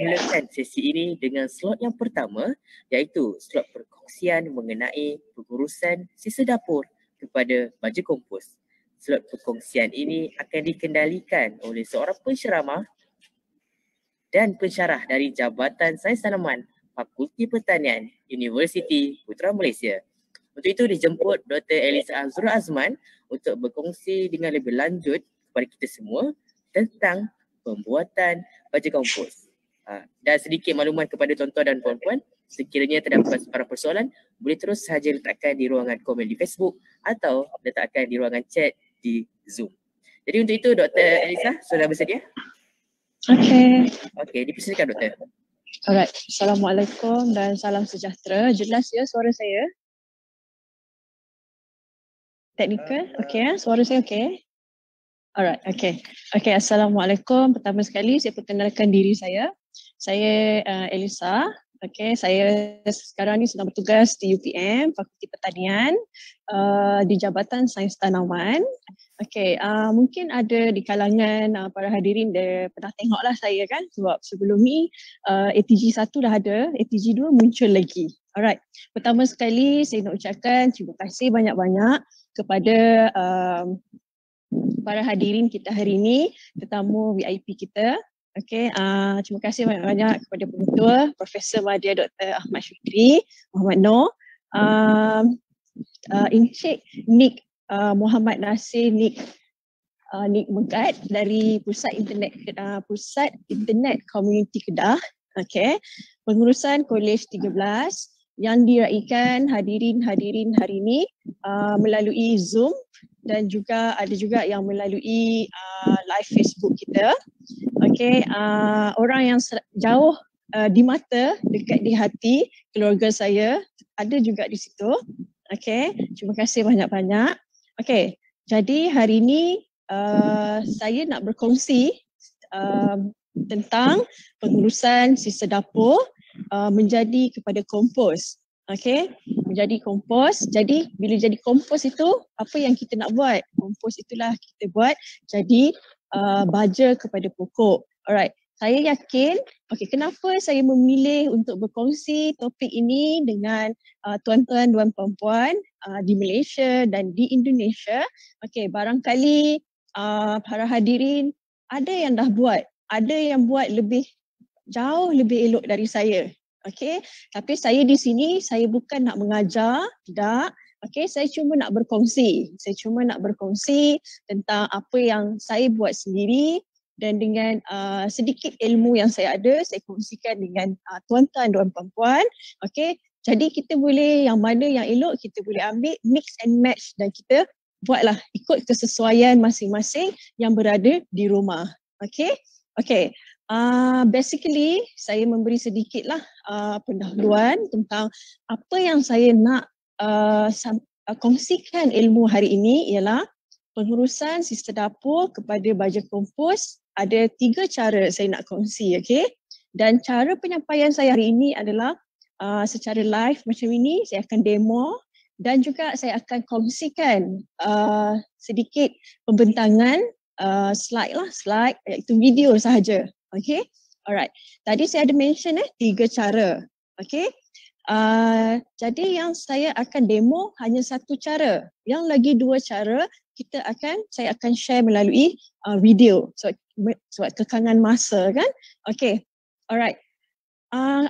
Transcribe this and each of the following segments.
mulakan sesi ini dengan slot yang pertama, iaitu slot perkongsian mengenai pengurusan sisa dapur kepada baju kompos. Slot perkongsian ini akan dikendalikan oleh seorang penceramah dan pensyarah dari Jabatan Sains Tanaman Fakulti Pertanian Universiti Putra Malaysia. Untuk itu dijemput Dr. Elisa Azrul Azman untuk berkongsi dengan lebih lanjut kepada kita semua tentang pembuatan baju kompos. Dan sedikit makluman kepada tuan-tuan dan puan-puan, sekiranya terdapat sebarang persoalan, boleh terus sahaja letakkan di ruangan komen di Facebook atau letakkan di ruangan chat di Zoom. Jadi untuk itu Dr. Elisa sudah bersedia? Okey, dipersilakan Doktor. Alright, Assalamualaikum dan salam sejahtera. Jelas ya suara saya? Teknikal? Okey, suara saya okey? Alright, okey. Okey, Assalamualaikum. Pertama sekali saya perkenalkan diri saya. Saya Elisa. Okey, saya sekarang ni sedang bertugas di UPM, Fakulti Pertanian, di Jabatan Sains Tanaman. Okey, mungkin ada di kalangan para hadirin dia pernah tengoklah saya kan, sebab sebelum ni ATG 1 dah ada, ATG 2 muncul lagi. Alright, pertama sekali saya nak ucapkan terima kasih banyak-banyak kepada para hadirin kita hari ini, tetamu VIP kita. Okey, terima kasih banyak-banyak kepada Pengetua Profesor Madya Dr. Ahmad Syukri, Muhammad Noor, Encik Nick Muhammad Nasir Nick Megat dari Pusat Internet Komuniti Kedah. Okey, pengurusan Kolej 13 yang diraikan hadirin-hadirin hari ini melalui Zoom dan juga ada juga yang melalui live Facebook kita. Okey, orang yang jauh di mata, dekat di hati, keluarga saya ada juga di situ. Okey, terima kasih banyak-banyak. Okey, jadi hari ini saya nak berkongsi tentang pengurusan sisa dapur menjadi kepada kompos. Okey, menjadi kompos. Jadi bila jadi kompos itu apa yang kita nak buat? Kompos itulah kita buat jadi baja kepada pokok. Alright, saya yakin, okey, kenapa saya memilih untuk berkongsi topik ini dengan tuan-tuan dan puan-puan di Malaysia dan di Indonesia. Okey, barangkali para hadirin ada yang dah buat, ada yang buat jauh lebih elok dari saya. Okey, tapi saya di sini saya bukan nak mengajar, tidak. Okey, saya cuma nak berkongsi. Saya cuma nak berkongsi tentang apa yang saya buat sendiri dan dengan sedikit ilmu yang saya ada, saya kongsikan dengan tuan-tuan dan puan-puan. Okey, jadi kita boleh yang mana yang elok kita boleh ambil, mix and match dan kita buatlah ikut kesesuaian masing-masing yang berada di rumah. Okey, okey. Basically saya memberi sedikitlah pendahuluan tentang apa yang saya nak kongsikan ilmu hari ini ialah pengurusan sisa dapur kepada baja kompos. Ada 3 cara saya nak kongsi, okey. Dan cara penyampaian saya hari ini adalah secara live macam ini, saya akan demo dan juga saya akan kongsikan sedikit pembentangan slide iaitu video sahaja. Okay, alright. Tadi saya ada mention 3 cara. Okay, jadi yang saya akan demo hanya 1 cara. Yang lagi 2 cara saya akan share melalui video. Sebab kekangan masa kan. Okay, alright.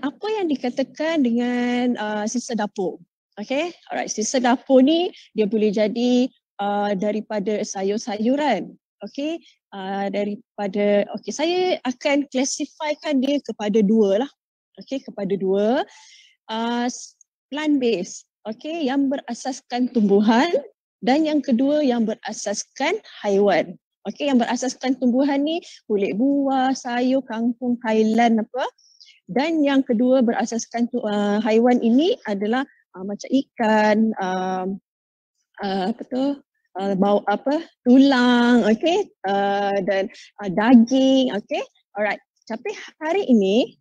Apa yang dikatakan dengan sisa dapur? Okay, alright. Sisa dapur ni dia boleh jadi daripada sayur-sayuran. Okay, saya akan classifykan dia kepada 2 lah. Okay, kepada 2 plant based, okay, yang berasaskan tumbuhan dan yang kedua yang berasaskan haiwan. Okay, yang berasaskan tumbuhan ni kulit buah, sayur, kangkung, kailan apa. Dan yang kedua berasaskan haiwan ini adalah macam ikan, tulang, okey, dan daging, okey. Alright. Tapi hari ini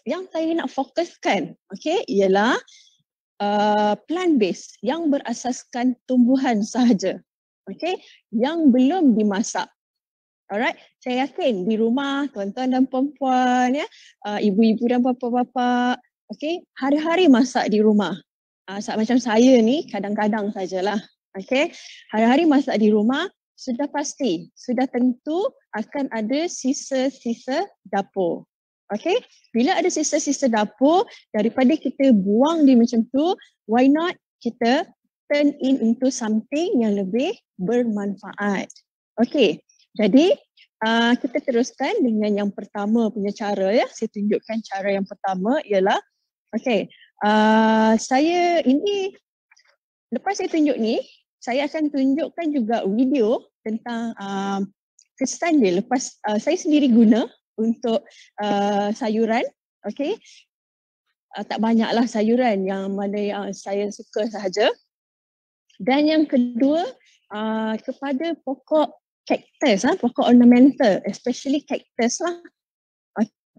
yang saya nak fokuskan, okey, ialah plant based yang berasaskan tumbuhan sahaja. Okey, yang belum dimasak. Alright, saya yakin di rumah tuan-tuan dan puan-puan ya, ibu-ibu dan bapa-bapa, okay, hari-hari masak di rumah. Macam saya ni kadang-kadang sajalah. Okay, hari-hari masak di rumah sudah pasti, sudah tentu akan ada sisa-sisa dapur. Okay, bila ada sisa-sisa dapur, daripada kita buang dia macam tu, why not kita turn into something yang lebih bermanfaat. Okay, jadi kita teruskan dengan yang pertama punya cara ya. Saya tunjukkan cara yang pertama ialah, okay, saya ini, lepas saya tunjuk ni, saya akan tunjukkan juga video tentang kesan dia lepas saya sendiri guna untuk sayuran, okay. Tak banyaklah sayuran, yang mana yang saya suka sahaja. Dan yang kedua, kepada pokok cactus, pokok ornamental, especially cactus lah.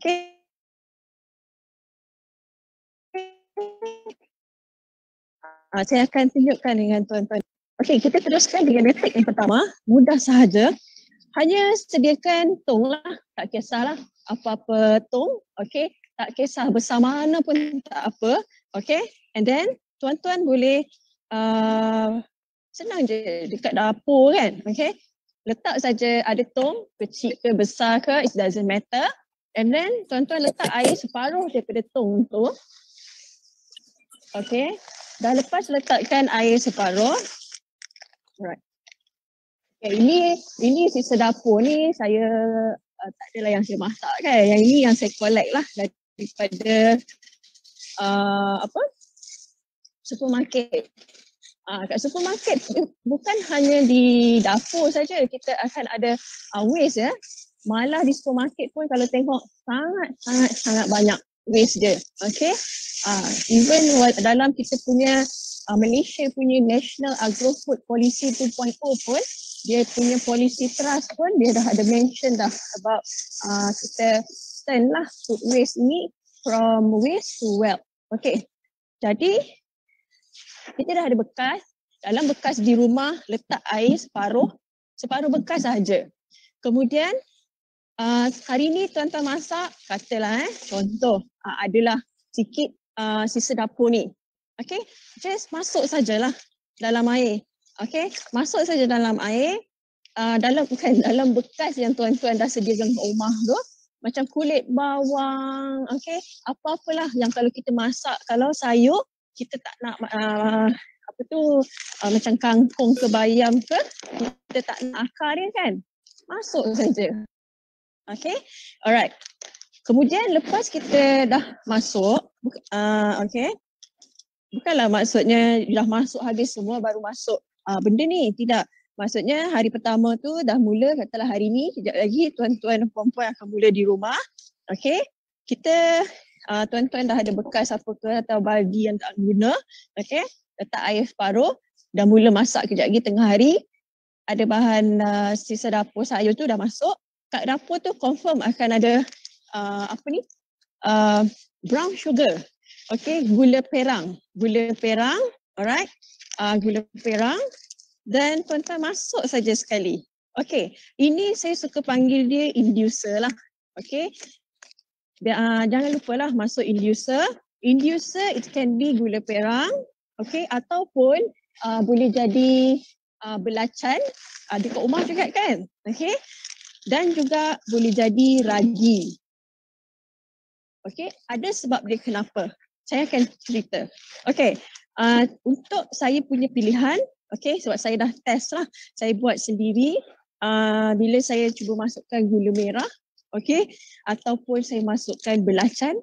Okay. Saya akan tunjukkan dengan tuan-tuan. Okay, kita teruskan dengan metode yang pertama. Mudah sahaja. Hanya sediakan tong lah, tak kisahlah apa-apa tong, okay. Tak kisah besar mana pun tak apa, okay. And then tuan-tuan boleh senang je dekat dapur kan, okay. Letak saja ada tong, kecil ke besar ke, it doesn't matter. And then tuan-tuan letak air separuh daripada tong tu, okay. Dah lepas letakkan air separuh, alright. Okay, ini sisa dapur ni saya tak adalah yang saya masak kan. Yang ini yang saya collect lah daripada supermarket. Kat supermarket bukan hanya di dapur saja kita akan ada waste ya. Malah di supermarket pun kalau tengok sangat banyak waste dia. Okay. Even dalam kita punya Malaysia punya National Agro Food Policy 2.0 pun, dia punya policy trust pun dia dah ada mention dah about kita turn lah food waste ni from waste to wealth. Okay. Jadi kita dah ada bekas, dalam bekas di rumah letak air separuh bekas sahaja. Kemudian hari ni tuan-tuan masak, katalah contoh adalah sikit sisa dapur ni. Okay, just masuk sajalah dalam air. Okay, masuk saja dalam air, dalam bekas yang tuan-tuan dah sediakan kat rumah tu, macam kulit bawang, okay, apa-apalah yang kalau kita masak, kalau sayur kita tak nak macam kangkung ke bayam ke, kita tak nak akar dia kan, masuk saja. Okay, alright. Kemudian lepas kita dah masuk, okay, bukanlah maksudnya dah masuk habis semua baru masuk benda ni, tidak. Maksudnya hari pertama tu dah mula, katalah hari ni, kejap lagi tuan-tuan dan puan-puan akan mula di rumah. Okay, kita tuan-tuan dah ada bekas apa ke atau bagi yang tak guna, okay, letak air separuh, dah mula masak kejap lagi tengah hari, ada bahan sisa dapur sayur tu dah masuk. Kat dapur tu confirm akan ada brown sugar, okay, gula perang, alright, gula perang. Dan tuan-tuan masuk saja sekali. Okay, ini saya suka panggil dia inducer lah. Okay, jangan lupalah masuk inducer. Inducer it can be gula perang, okay, ataupun boleh jadi belacan, dekat rumah juga kan, okay. Dan juga boleh jadi ragi. Okay, ada sebab dia kenapa. Saya akan cerita. Okay, untuk saya punya pilihan, okay, sebab saya dah test lah, saya buat sendiri. Bila saya cuba masukkan gula merah, okay, ataupun saya masukkan belacan,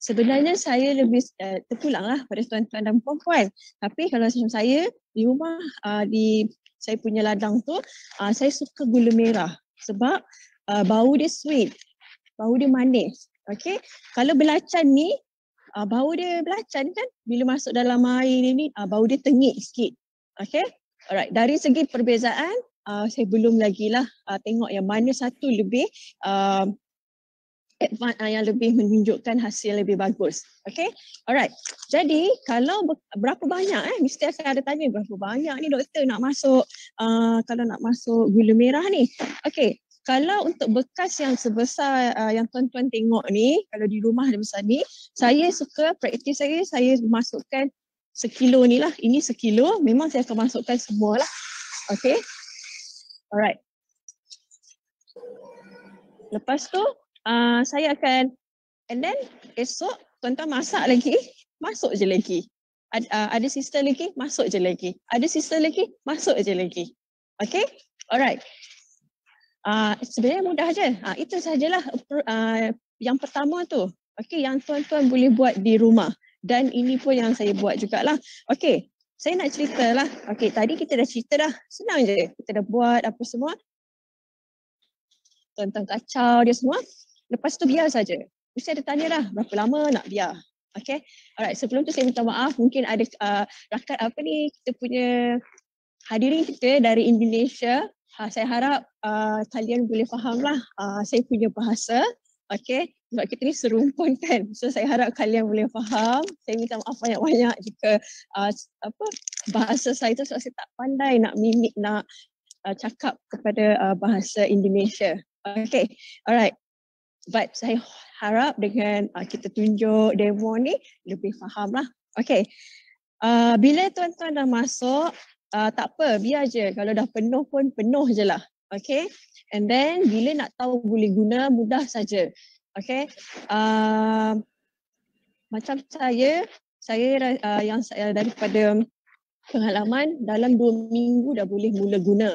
sebenarnya saya lebih terpulang lah pada tuan-tuan dan puan-puan. Tapi kalau macam saya di rumah, di saya punya ladang tu, saya suka gula merah sebab bau dia sweet, bau dia manis. Okay, kalau belacan ni, bau dia belacan kan, bila masuk dalam air ni, bau dia tengik sikit. Okay, alright. Dari segi perbezaan, saya belum lagi lah tengok yang mana satu lebih yang lebih menunjukkan hasil lebih bagus. Okay, alright. Jadi kalau berapa banyak mesti akan ada tanya berapa banyak ni doktor nak masuk kalau nak masuk gula merah ni. Okay, Kalau untuk bekas yang sebesar yang tuan-tuan tengok ni, kalau di rumah yang besar ni, saya suka praktis saya masukkan sekilo ni lah. Ini sekilo, memang saya akan masukkan semua lah. Okay. Alright. Lepas tu saya akan, and then esok tuan-tuan masak lagi, masuk je lagi. Ada sister lagi, masuk je lagi. Ada sister lagi, masuk je lagi. Okay. Alright. Sebenarnya mudah je. Itu sajalah yang pertama tu. Okay, yang tuan-tuan boleh buat di rumah. Dan ini pun yang saya buat jugalah. Okay, saya nak cerita lah. Okay, tadi kita dah cerita dah. Senang je. Kita dah buat apa semua. Tuan-tuan kacau dia semua. Lepas tu biar saja. Mesti ada tanya dah, berapa lama nak biar. Okay, alright. Sebelum tu saya minta maaf. Mungkin ada rakan apa ni, kita punya hadirin kita dari Indonesia. Saya harap kalian boleh faham lah saya punya bahasa. Okay, sebab kita ni serumpun kan. So saya harap kalian boleh faham. Saya minta maaf banyak-banyak jika bahasa saya tu sebab saya tak pandai nak mimik, nak cakap kepada bahasa Indonesia. Okay, alright. But saya harap dengan kita tunjuk demo ni lebih faham lah. Okay, bila tuan-tuan dah masuk, tak apa, biar je. Kalau dah penuh pun penuh je lah. Okay. And then bila nak tahu boleh guna, mudah saja. Okay. Macam saya yang saya daripada pengalaman dalam 2 minggu dah boleh mula guna.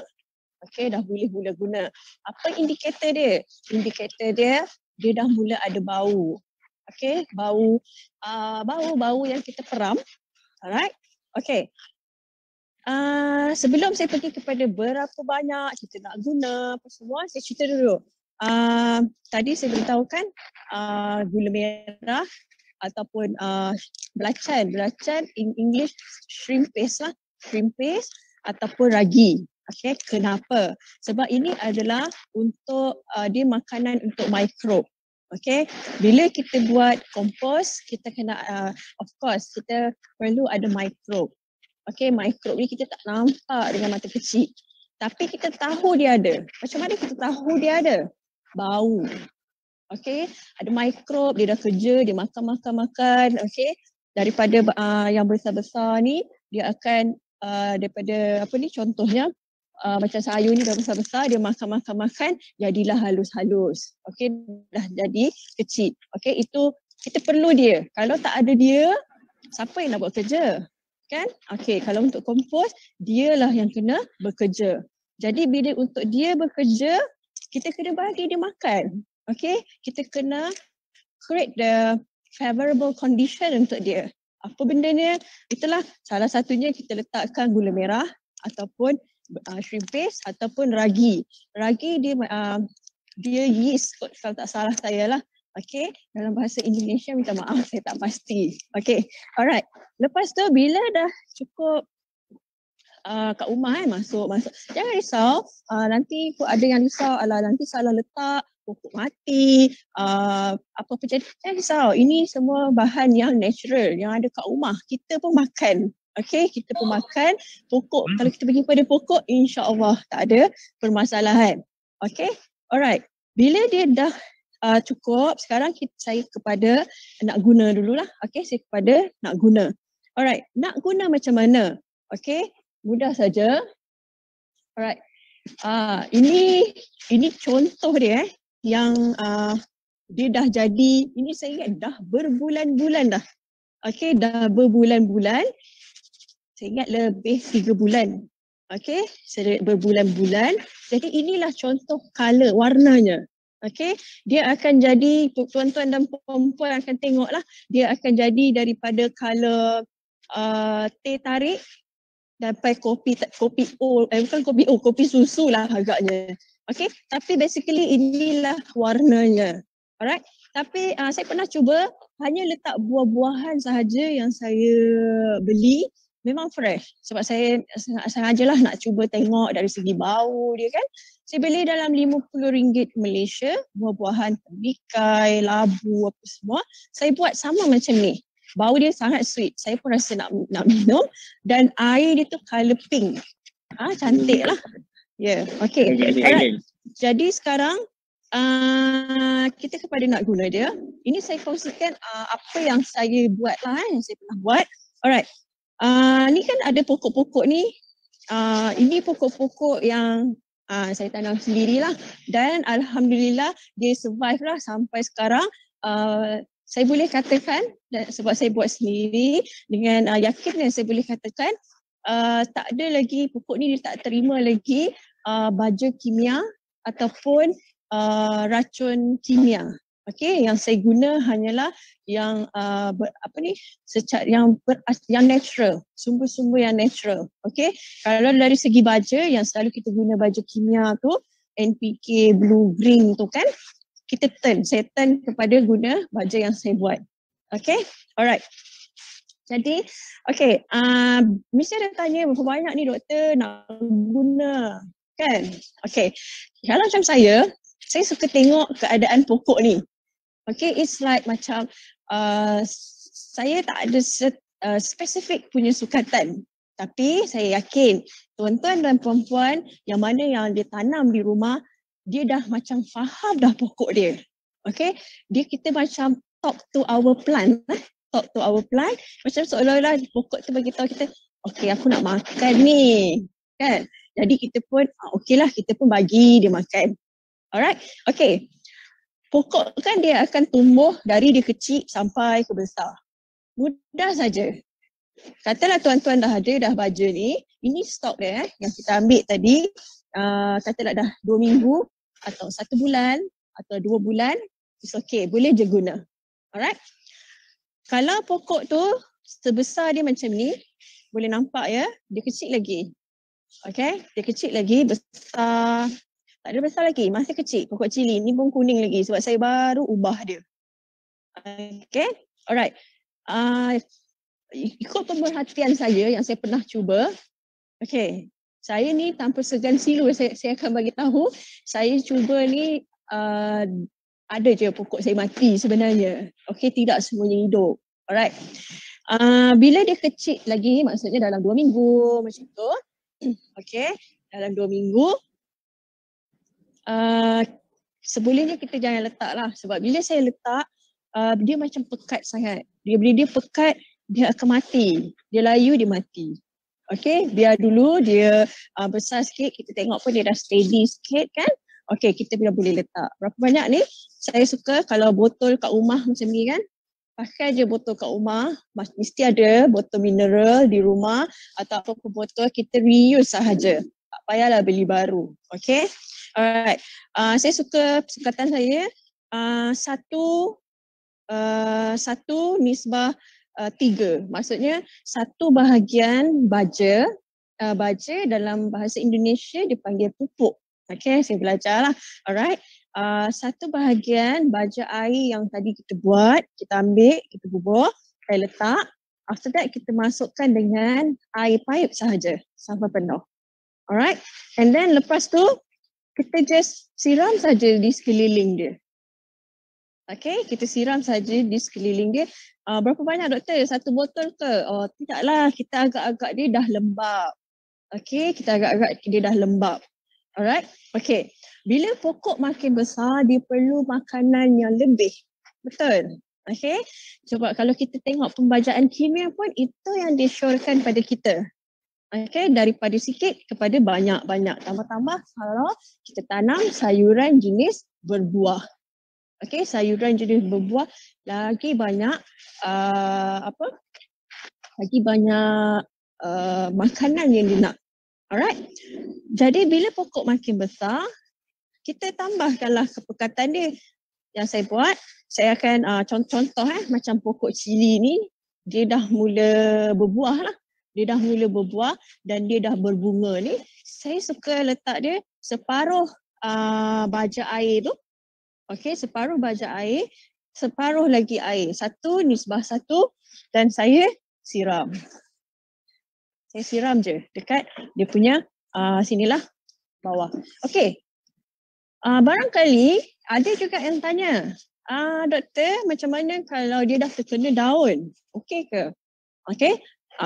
Okay, dah boleh mula guna. Apa indikator dia? Indikator dia dah mula ada bau. Okay, bau yang kita peram. Alright. Okay. Sebelum saya pergi kepada berapa banyak kita nak guna apa semua, saya cerita dulu. Tadi saya beritahukan gula merah ataupun belacan in English shrimp paste lah, shrimp paste ataupun ragi. Okay, kenapa? Sebab ini adalah untuk dia makanan untuk mikrob. Okay, bila kita buat kompos, kita kena of course kita perlu ada mikrob. Okay, mikrob ni kita tak nampak dengan mata kecil. Tapi kita tahu dia ada. Macam mana kita tahu dia ada? Bau. Okay, ada mikrob, dia dah kerja, dia makan. Okay, daripada yang besar-besar ni, dia akan daripada apa ni contohnya, macam sayur ni dah besar-besar, dia makan, jadilah halus-halus. Okay, dah jadi kecil. Okay, itu kita perlu dia. Kalau tak ada dia, siapa yang nak buat kerja? Kan? Okay, kalau untuk kompos, dialah yang kena bekerja. Jadi bila untuk dia bekerja, kita kena bagi dia makan. Okay, kita kena create the favorable condition untuk dia. Apa benda ni? Itulah salah satunya kita letakkan gula merah ataupun shrimp paste ataupun ragi. Ragi dia yeast kalau tak salah saya lah. Okay, dalam bahasa Indonesia minta maaf saya tak pasti. Okay, alright. Lepas tu bila dah cukup kat rumah masuk. Jangan risau, nanti ada yang risau, nanti salah letak, pokok mati, apa-apa jadi. Jangan risau, ini semua bahan yang natural yang ada kat rumah. Kita pun makan. Okay, kita pun makan. Pokok, kalau kita pergi pada pokok, insya-Allah tak ada permasalahan. Okay, alright. Bila dia dah cukup, sekarang saya kepada nak guna dululah. Okay, saya kepada nak guna. Alright, nak guna macam mana? Okay, mudah saja. Alright, ini contoh dia yang dia dah jadi, ini saya ingat dah berbulan-bulan dah. Okay, dah berbulan-bulan. Saya ingat lebih 3 bulan. Okay, berbulan-bulan. Jadi inilah contoh color, warnanya. Okay, dia akan jadi, tuan-tuan dan puan-puan akan tengoklah, dia akan jadi daripada color teh tarik sampai kopi bukan kopi susu lah agaknya. Okay, tapi basically inilah warnanya. Alright, tapi saya pernah cuba hanya letak buah-buahan sahaja yang saya beli. Memang fresh sebab saya sengajalah nak cuba tengok dari segi bau dia kan. Saya beli dalam RM50 Malaysia, buah-buahan temikai, labu apa semua. Saya buat sama macam ni. Bau dia sangat sweet. Saya pun rasa nak minum dan air dia tu colour pink. Cantik lah. Ya, yeah, okay. Alright. Jadi sekarang kita kepada nak guna dia. Ini saya kongsikan apa yang saya buat lah, yang saya pernah buat. Alright. Ni kan ada pokok-pokok ni. Ini pokok-pokok yang saya tanam sendirilah dan alhamdulillah dia survive lah sampai sekarang. Saya boleh katakan sebab saya buat sendiri dengan yakin dan saya boleh katakan tak ada lagi pokok ni dia tak terima lagi baja kimia ataupun racun kimia. Okey, yang saya guna hanyalah yang yang natural, sumber-sumber yang natural. Okey, kalau dari segi baja yang selalu kita guna baja kimia tu NPK, blue, green tu kan, saya turn kepada guna baja yang saya buat. Okey, alright. Jadi, okey, mesti ada tanya berapa banyak ni doktor nak guna kan? Okey, kalau macam saya suka tengok keadaan pokok ni. Okay, it's like macam saya tak ada spesifik punya sukatan. Tapi saya yakin tuan-tuan dan perempuan yang mana yang dia tanam di rumah, dia dah macam faham dah pokok dia. Okay, kita macam talk to our plant. Talk to our plant. Macam seolah-olah pokok tu bagi tahu kita, okay aku nak makan ni. Kan? Jadi kita pun, okay lah kita pun bagi dia makan. Alright, okay. Pokok kan dia akan tumbuh dari dia kecil sampai ke besar. Mudah saja. Katalah tuan-tuan dah baja ni, ini stok dia yang kita ambil tadi, katalah dah 2 minggu atau 1 bulan atau 2 bulan, it's okay, boleh je guna. Alright. Kalau pokok tu sebesar dia macam ni, boleh nampak ya, dia kecil lagi. Okay, dia kecil lagi, besar. Tak ada besar lagi, masih kecil pokok cili. Ni pun kuning lagi sebab saya baru ubah dia. Okay, alright. Ikut pemerhatian saya yang saya pernah cuba. Okay, saya ni tanpa segan silu saya akan bagi tahu. Saya cuba ni ada je pokok saya mati sebenarnya. Okay, tidak semuanya hidup. Alright. Bila dia kecil lagi, maksudnya dalam 2 minggu macam tu. Okay, dalam 2 minggu. Sebolehnya kita jangan letak lah sebab bila saya letak dia macam pekat sangat. Bila dia pekat dia akan mati. Dia layu dia mati. Okay, biar dulu dia besar sikit, kita tengok pun dia dah steady sikit kan. Okay, kita boleh letak. Berapa banyak ni? Saya suka kalau botol kat rumah macam ni kan. Pakai je botol kat rumah. Mesti ada botol mineral di rumah atau apa-apa botol kita reuse sahaja. Tak payahlah beli baru. Okay. Alright, saya suka sukatan saya satu nisbah 3. Maksudnya 1 bahagian baja dalam bahasa Indonesia dipanggil pupuk. Okay, saya belajar lah. Alright, 1 bahagian baja air yang tadi kita buat, kita ambil, kita bubuh, saya letak. After that kita masukkan dengan air paip sahaja sampai penuh. Alright, and then lepas tu kita just siram saja di sekeliling dia. Okay, kita siram saja di sekeliling dia. Berapa banyak doktor? 1 botol ke? Oh, tidaklah. Kita agak-agak dia dah lembab. Okay, kita agak-agak dia dah lembab. Alright, okay. Bila pokok makin besar, dia perlu makanan yang lebih. Betul? Okay, coba kalau kita tengok pembajaan kimia pun itu yang disyorkan pada kita. Okay, daripada sikit kepada banyak-banyak. Tambah-tambah kalau kita tanam sayuran jenis berbuah. Okay, sayuran jenis berbuah lagi banyak lagi banyak makanan yang dia nak. Alright. Jadi bila pokok makin besar, kita tambahkanlah kepekatan dia. Yang saya buat, saya akan contoh macam pokok cili ni, dia dah mula berbuah lah. Dia dah mula berbuah dan dia dah berbunga ni. Saya suka letak dia separuh baja air tu. Okey, separuh baja air, separuh lagi air. 1 nisbah 1 dan saya siram. Saya siram je dekat dia punya sinilah bawah. Okey. Barangkali ada juga yang tanya, doktor macam mana kalau dia dah terkena daun? Okey ke? Okey.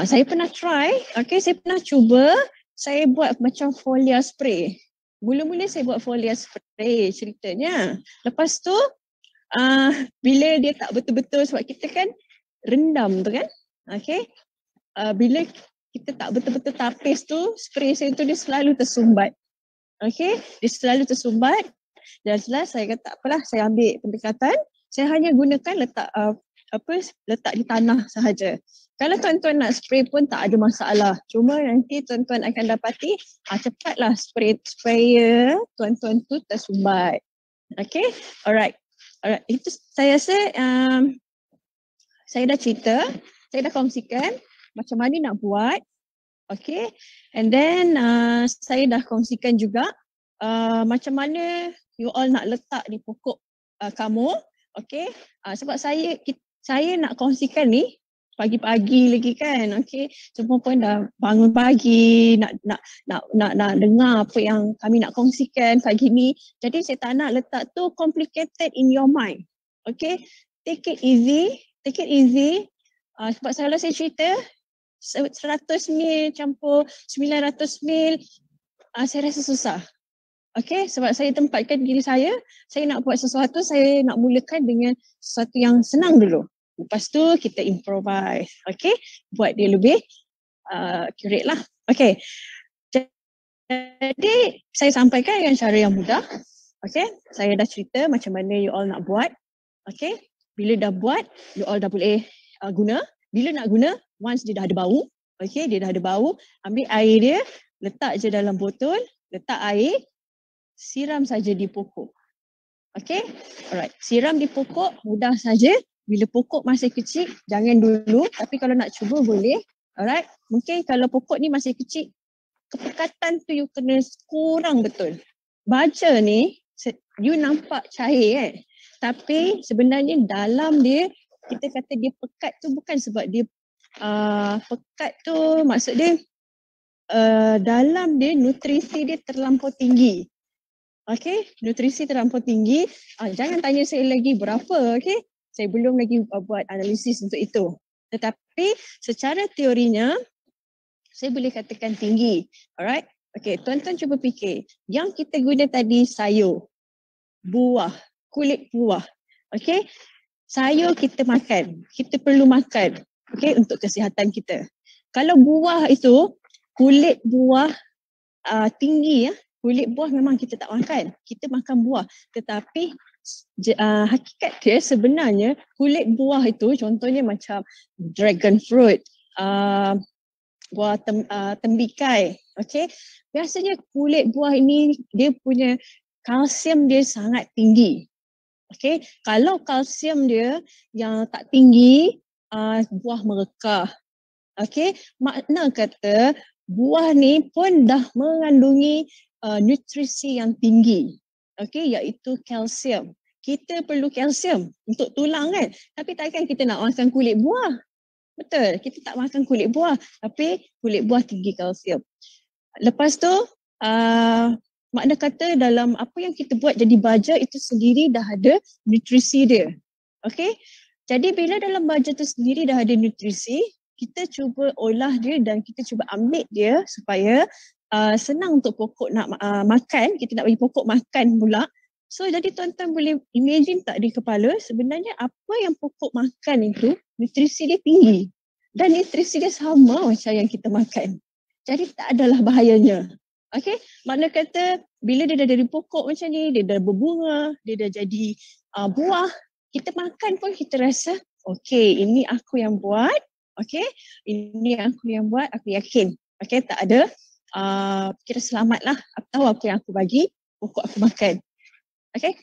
Saya pernah try, saya pernah cuba, saya buat macam folia spray. mula-mula saya buat foliar spray ceritanya. Lepas tu bila dia tak betul-betul, sebab kita kan rendam tu kan. Okay. Bila kita tak betul-betul tapis tu, spray saya tu dia selalu tersumbat. Okay. Dia selalu tersumbat. Dan jelas saya kata tak apalah, saya ambil pendekatan. Saya hanya gunakan letak letak di tanah sahaja. Kalau tuan-tuan nak spray pun tak ada masalah. Cuma nanti tuan-tuan akan dapati cepatlah sprayer tuan-tuan tu tersumbat. Okay, alright. Itu saya rasa saya dah cerita, saya dah kongsikan macam mana nak buat. Okay, and then saya dah kongsikan juga macam mana you all nak letak di pokok kamu. Okay, sebab saya nak kongsikan ni pagi-pagi lagi kan. Okay, semua pun dah bangun pagi nak dengar apa yang kami nak kongsikan pagi ni. Jadi saya tak nak letak tu complicated in your mind. Okay, take it easy. Sebab kalau saya cerita 100 mil campur 900 mil, saya rasa susah. Okay, sebab saya tempatkan diri saya nak buat sesuatu, saya nak mulakan dengan sesuatu yang senang dulu. Lepas tu kita improvise, okay, buat dia lebih accurate lah. Okay, jadi saya sampaikan dengan cara yang mudah. Okay, saya dah cerita macam mana you all nak buat. Okay, bila dah buat, you all dah boleh guna. Bila nak guna, once dia dah ada bau, okay, dia dah ada bau, ambil air dia, letak je dalam botol, letak air, siram saja di pokok. Okay, alright, siram di pokok mudah saja. Bila pokok masih kecil, jangan dulu. Tapi kalau nak cuba boleh. Alright, mungkin kalau pokok ni masih kecil, kepekatan tu you kena kurang betul. Baja ni, you nampak cair kan. Tapi sebenarnya dalam dia, kita kata dia pekat tu bukan sebab dia pekat tu, maksud dia dalam dia nutrisi dia terlampau tinggi. Okay, nutrisi terlampau tinggi. Jangan tanya saya lagi berapa, okay. Saya belum lagi buat analisis untuk itu. Tetapi secara teorinya, saya boleh katakan tinggi. Alright? Okay, tuan-tuan cuba fikir. Yang kita guna tadi sayur, buah, kulit buah. Okay? Sayur kita makan. Kita perlu makan. Okay, untuk kesihatan kita. Kalau buah itu, kulit buah tinggi ya. Kulit buah memang kita tak makan. Kita makan buah. Tetapi hakikat dia sebenarnya kulit buah itu contohnya macam dragon fruit, buah tembikai. Okay. Biasanya kulit buah ini dia punya kalsium dia sangat tinggi. Okay. Kalau kalsium dia yang tak tinggi, buah merekah. Okay. Makna kata buah ni pun dah mengandungi nutrisi yang tinggi, okay, iaitu kalsium. Kita perlu kalsium untuk tulang kan, tapi takkan kita nak makan kulit buah. Betul, kita tak makan kulit buah, tapi kulit buah tinggi kalsium. Lepas tu, makna kata dalam apa yang kita buat jadi baja itu sendiri dah ada nutrisi dia. Okay, jadi bila dalam baja tu sendiri dah ada nutrisi, kita cuba olah dia dan kita cuba ambil dia supaya senang untuk pokok nak makan. Kita nak bagi pokok makan pula. So jadi tuan-tuan boleh imagine tak di kepala sebenarnya apa yang pokok makan itu nutrisi dia tinggi. Dan nutrisi dia sama macam yang kita makan. Jadi tak adalah bahayanya. Okay, makna kata bila dia dah dari pokok macam ni, dia dah berbunga, dia dah jadi buah, kita makan pun kita rasa okay, ini aku yang buat. Okay, ini aku yang buat, aku yakin. Okay, tak ada kira selamat lah. Aku tahu apa yang aku bagi, pokok aku makan. Okay,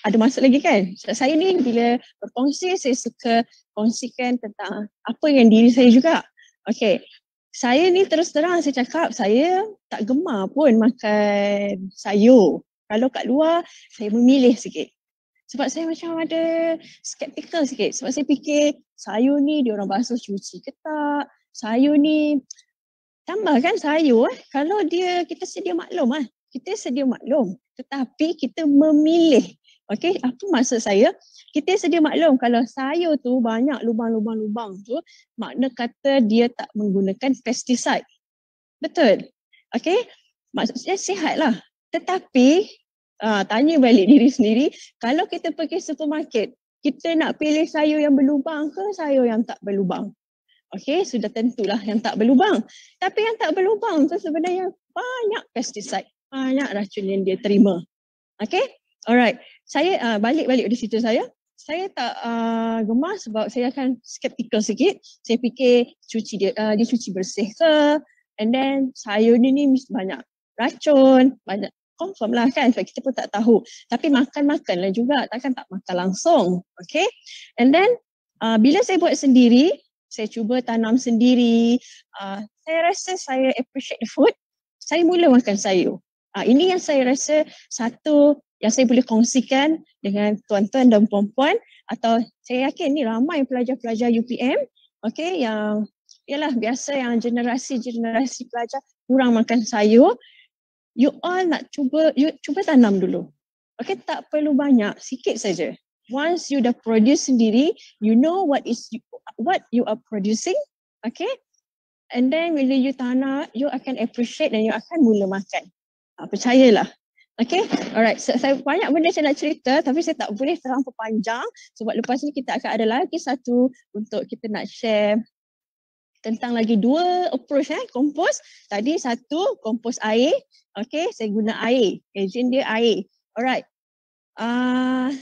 ada masuk lagi kan? Saya ni bila berkongsi, saya suka kongsikan tentang apa yang diri saya juga. Okay, saya ni terus terang saya cakap, saya tak gemar pun makan sayur. Kalau kat luar, saya memilih sikit. Sebab saya macam ada skeptical sikit. Sebab saya fikir sayur ni dia orang basuh cuci ke tak? Sayur ni tambah kan sayur kalau kita sedia maklum kita sedia maklum, tetapi kita memilih. Okey, apa maksud saya? Kita sedia maklum kalau sayur tu banyak lubang-lubang tu, makna kata dia tak menggunakan pesticide. Betul? Okey, maksudnya sihat lah. Tetapi tanya balik diri sendiri, kalau kita pergi supermarket, kita nak pilih sayur yang berlubang ke sayur yang tak berlubang? Okey, sudah tentulah yang tak berlubang. Tapi yang tak berlubang tu sebenarnya banyak pesticide, banyak racun yang dia terima. Okey, alright. Saya balik-balik di situ saya tak gemar sebab saya akan skeptikal sikit. Saya fikir dia cuci bersih ke, and then sayur ni mesti banyak racun, banyak, confirm lah kan, sebab kita pun tak tahu. Tapi makan lah juga, takkan tak makan langsung. Okay, and then bila saya buat sendiri, saya cuba tanam sendiri, saya rasa saya appreciate the food, saya mula makan sayur. Ini yang saya rasa satu yang saya boleh kongsikan dengan tuan-tuan dan puan-puan, atau saya yakin ni ramai pelajar-pelajar UPM, okay, yang ialah biasa yang generasi pelajar kurang makan sayur. You all nak cuba tanam dulu. Okay, tak perlu banyak, sikit saja. Once you dah produce sendiri, you know what you are producing, okay? And then bila you tanam, you akan appreciate dan you akan mula makan. Percayalah. Okay, alright. Saya banyak benda saya nak cerita tapi saya tak boleh terlampau panjang sebab lepas ni kita akan ada lagi satu untuk kita nak share tentang lagi dua approach kompos. Tadi satu kompos air. Okay, saya guna air. Agent dia air. Alright.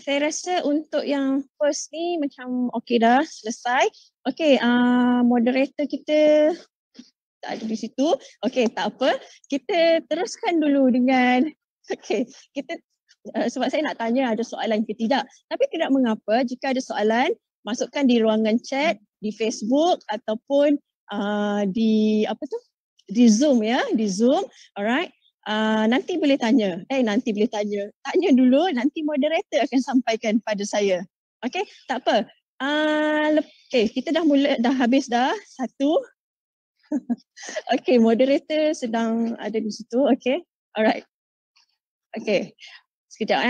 Saya rasa untuk yang first ni macam okay dah selesai. Okay, moderator kita tak ada di situ. Okay, tak apa. Kita teruskan dulu dengan kita sebab saya nak tanya ada soalan ke tidak. Tapi tidak mengapa, jika ada soalan, masukkan di ruangan chat, di Facebook ataupun di Zoom ya, di Zoom. Alright. Nanti boleh tanya. Tanya dulu, nanti moderator akan sampaikan pada saya. Okay, tak apa. Okay, kita dah habis dah satu. Okay, moderator sedang ada di situ. Okay, alright. Okay, sekejap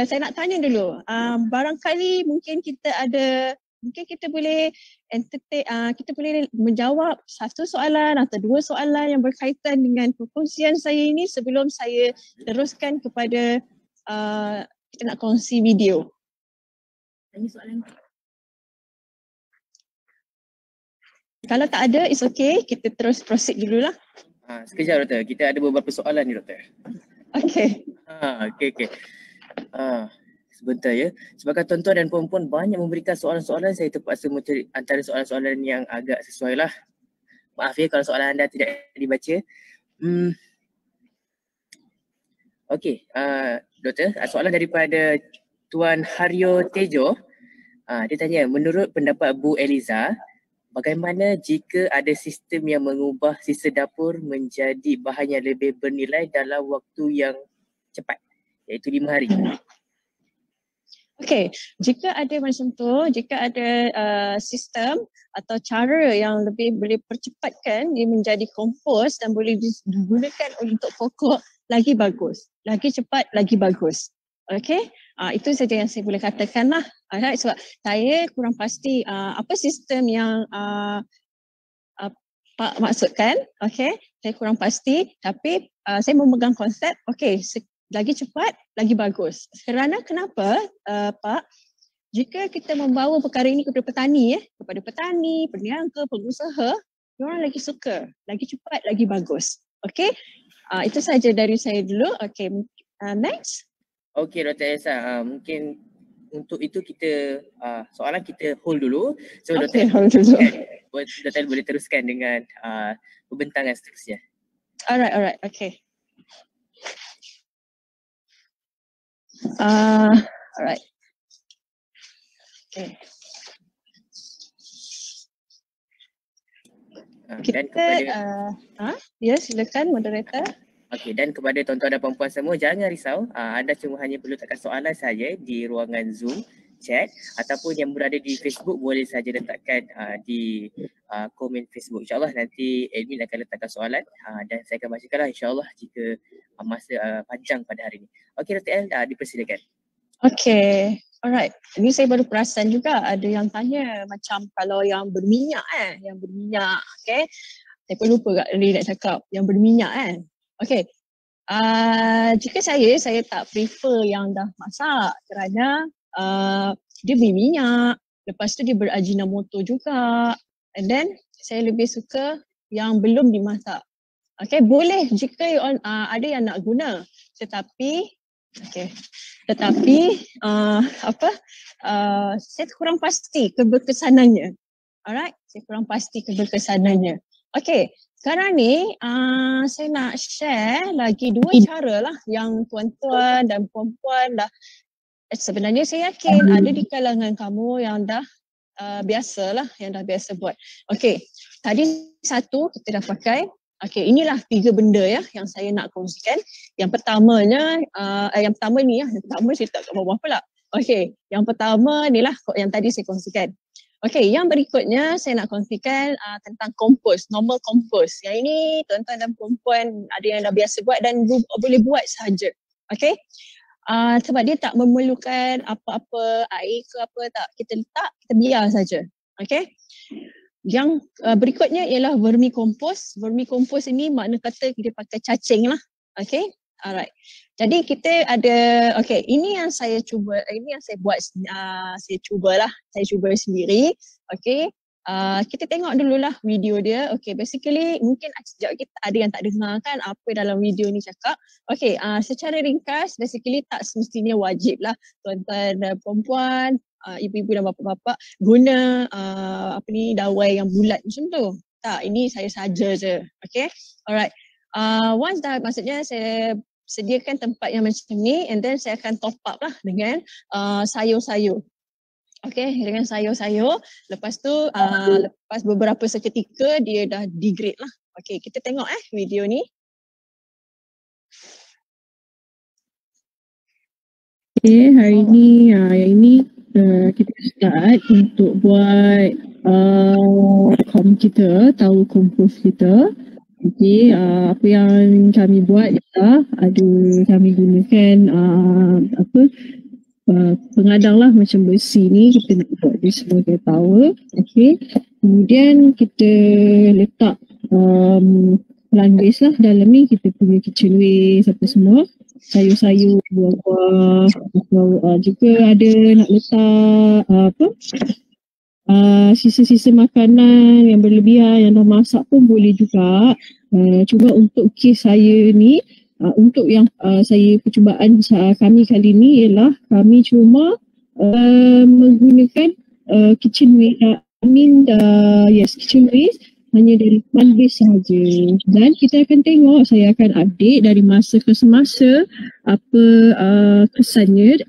saya nak tanya dulu. Barangkali mungkin kita boleh kita boleh menjawab satu soalan atau dua soalan yang berkaitan dengan perkongsian saya ini sebelum saya teruskan kepada kita nak kongsi video. Tanya soalan. Kalau tak ada, it's okay. Kita terus proceed dululah. Sekejap doktor, kita ada beberapa soalan ni doktor. Okay. Okay. Sebentar ya. Sebabkan tuan-tuan dan puan-puan banyak memberikan soalan-soalan, saya terpaksa mencari antara soalan-soalan yang agak sesuai lah. Maaf ya kalau soalan anda tidak dibaca. Okay, doktor, soalan daripada Tuan Haryo Tejo. Dia tanya, menurut pendapat Bu Eliza, bagaimana jika ada sistem yang mengubah sisa dapur menjadi bahan yang lebih bernilai dalam waktu yang cepat, iaitu 5 hari? Okay, jika ada macam tu, jika ada sistem atau cara yang lebih boleh percepatkan dia menjadi kompos dan boleh digunakan untuk pokok, lagi bagus. Lagi cepat, lagi bagus. Okay, itu saja yang saya boleh katakan lah. Alright, sebab saya kurang pasti apa sistem yang Pak maksudkan. Okay, saya kurang pasti tapi saya memegang konsep, okay, lagi cepat, lagi bagus. Kerana kenapa Pak? Jika kita membawa perkara ini kepada petani, peniaga, pengusaha, diorang lagi suka, lagi cepat, lagi bagus. Okay, itu saja dari saya dulu. Okay, next. Okay Dr. Elsa, mungkin untuk itu kita soalan kita hold dulu. So Okay, Dr. hold dulu. Dr. boleh teruskan dengan pembentangan seterusnya. Alright, okay. Alright. Okay. Dan kepada ya, silakan moderator. Okey, dan kepada tuan-tuan dan puan-puan semua, jangan risau. Anda cuma hanya perlu tekan soalan saja di ruangan Zoom chat ataupun yang berada di Facebook boleh saja letakkan di komen Facebook. InsyaAllah nanti admin akan letakkan soalan dan saya akan bacakanlah insyaAllah jika masa panjang pada hari ini. Okey Dr. L, dipersilakan. Okay, alright. Ini saya baru perasan juga ada yang tanya macam kalau yang berminyak okay. Saya pun lupa kat tadi nak cakap yang berminyak Okay. Jika saya tak prefer yang dah masak kerana dia berminyak, lepas tu dia berajinomoto juga, and then saya lebih suka yang belum dimasak. Okay, boleh jika ada yang nak guna, tetapi saya kurang pasti keberkesanannya. Alright, saya kurang pasti keberkesanannya. Okay, sekarang ni saya nak share lagi 2 cara lah yang tuan-tuan dan puan-puan dah sebenarnya saya yakin ada di kalangan kamu yang dah biasalah, yang dah biasa buat. Okay, tadi satu kita dah pakai. Okay, inilah 3 benda ya yang saya nak kongsikan. Yang pertamanya, yang pertama ni yang pertama saya tak kat bawah pula. Okay, yang pertama ni lah yang tadi saya kongsikan. Okay, yang berikutnya saya nak kongsikan tentang kompos, normal kompos. Yang ini tuan-tuan dan perempuan ada yang dah biasa buat dan boleh buat sahaja. Okay, sebab dia tak memerlukan apa-apa air ke apa, tak, kita letak, kita biar saja. Okay. Yang berikutnya ialah vermicompost. Vermicompost ini makna kata dia pakai cacing lah. Okay. Alright. Jadi kita ada, okay, ini yang saya cuba, ini yang saya buat, saya cuba sendiri. Okay. Kita tengok dululah video dia. Okay, basically mungkin sekejap kita ada yang tak dengar kan apa dalam video ni cakap. Okay, secara ringkas basically tak semestinya wajib lah tuan-tuan dan perempuan, ibu-ibu dan bapa-bapa guna dawai yang bulat macam tu. Tak, ini saya saja je. Okay, alright. Once dah, maksudnya saya sediakan tempat yang macam ni, and then saya akan top up lah dengan sayur-sayur. Okay, dengan sayur-sayur. Lepas tu, lepas beberapa seketika dia dah degrade lah. Okay, kita tengok video ni. Okay, hari ni yang ini kita start untuk buat tahu kompos kita. Okay, apa yang kami buat ialah kami gunakan pengadang lah macam besi ni, kita nak buat dia sebagai tower. Okay, kemudian kita letak plant waste lah dalam ni, kita punya kitchen waste apa semua, sayur-sayur, buah-buah, jika ada nak letak sisa-sisa makanan yang berlebihan yang dah masak pun boleh juga. Cuma untuk kes saya ni, untuk yang saya percubaan kami kali ni ialah kami cuma menggunakan kitchen waste, kitchen waste hanya dari plant based sahaja. Dan kita akan tengok, saya akan update dari masa ke semasa apa kesannya,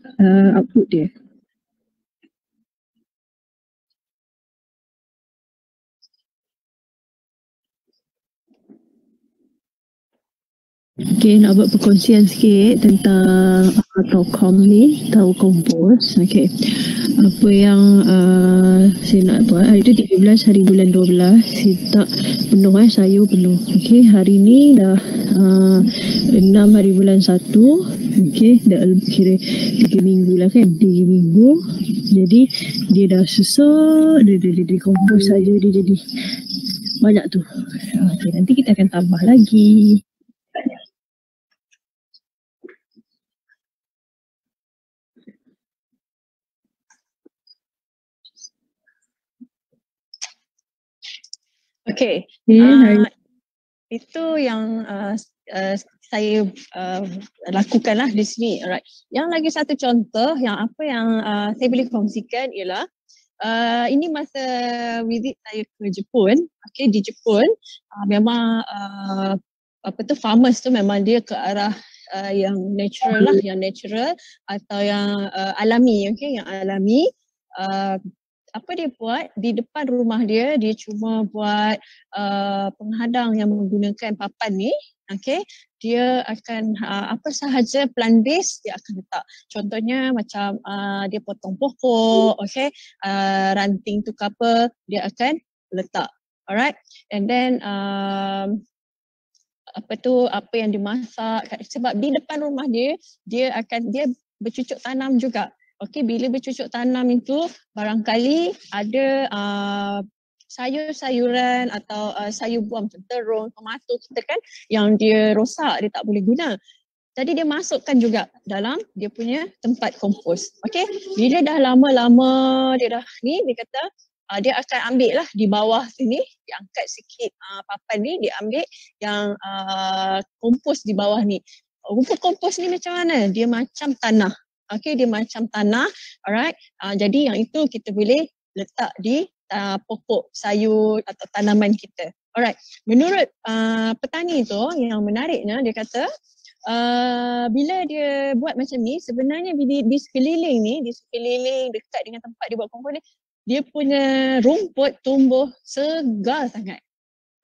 output dia. Okay, nak buat perkongsian sikit tentang tahu kompos. Okay, apa yang saya nak buat hari tu 13 hari bulan 12, saya tak penuh sayur penuh. Okay, hari ni dah 6 hari bulan 1. Okay, dah kira 3 minggu lah kan, 3 minggu. Jadi dia dah susah, dia kompos saja, dia jadi banyak tu. Okay, nanti kita akan tambah lagi. Okay, itu yang saya lakukanlah di sini. Alright. Yang lagi satu contoh yang saya boleh kongsikan ialah ini masa visit saya ke Jepun. Okay, di Jepun memang farmers tu memang dia ke arah yang natural lah, yang natural atau yang alami. Okay, yang alami. Apa dia buat di depan rumah dia cuma buat penghadang yang menggunakan papan ni. Okay, dia akan apa sahaja plant based dia akan letak. Contohnya macam dia potong pokok, okay, ranting tu ke apa dia akan letak. Alright, and then apa yang dimasak, sebab di depan rumah dia bercucuk tanam juga. Okey, bila bercucuk tanam itu barangkali ada sayur-sayuran atau sayur buah macam terung, tomato kita kan yang dia rosak, dia tak boleh guna. Jadi dia masukkan juga dalam dia punya tempat kompos. Okey, bila dah lama-lama dia dah ni, dia kata dia akan ambil lah di bawah sini, dia angkat sikit papan ni, dia ambil yang kompos di bawah ni. Rumput kompos ni macam mana? Dia macam tanah. Okey, dia macam tanah. Alright. Jadi yang itu kita boleh letak di pokok sayur atau tanaman kita. Alright. Menurut petani tu yang menariknya dia kata bila dia buat macam ni, sebenarnya di sekeliling dekat dengan tempat dia buat kompos ni, dia punya rumput tumbuh segar sangat.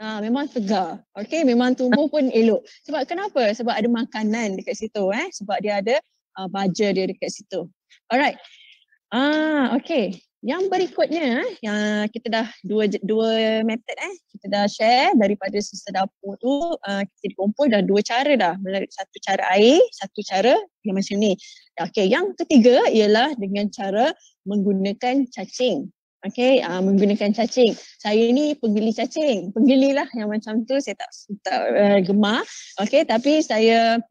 Memang segar. Okey, memang tumbuh pun elok. Sebab kenapa? Sebab ada makanan dekat situ sebab dia ada baja dia dekat situ. Alright. Okey. Yang berikutnya yang kita dah dua method kita dah share daripada sisa dapur tu, kita dikumpul dah dua cara dah. Satu cara air, satu cara yang macam ni. Okey, yang ketiga ialah dengan cara menggunakan cacing. Okey, menggunakan cacing. Saya ni penggili cacing. Penggililah yang macam tu, saya tak gemar. Okey, tapi saya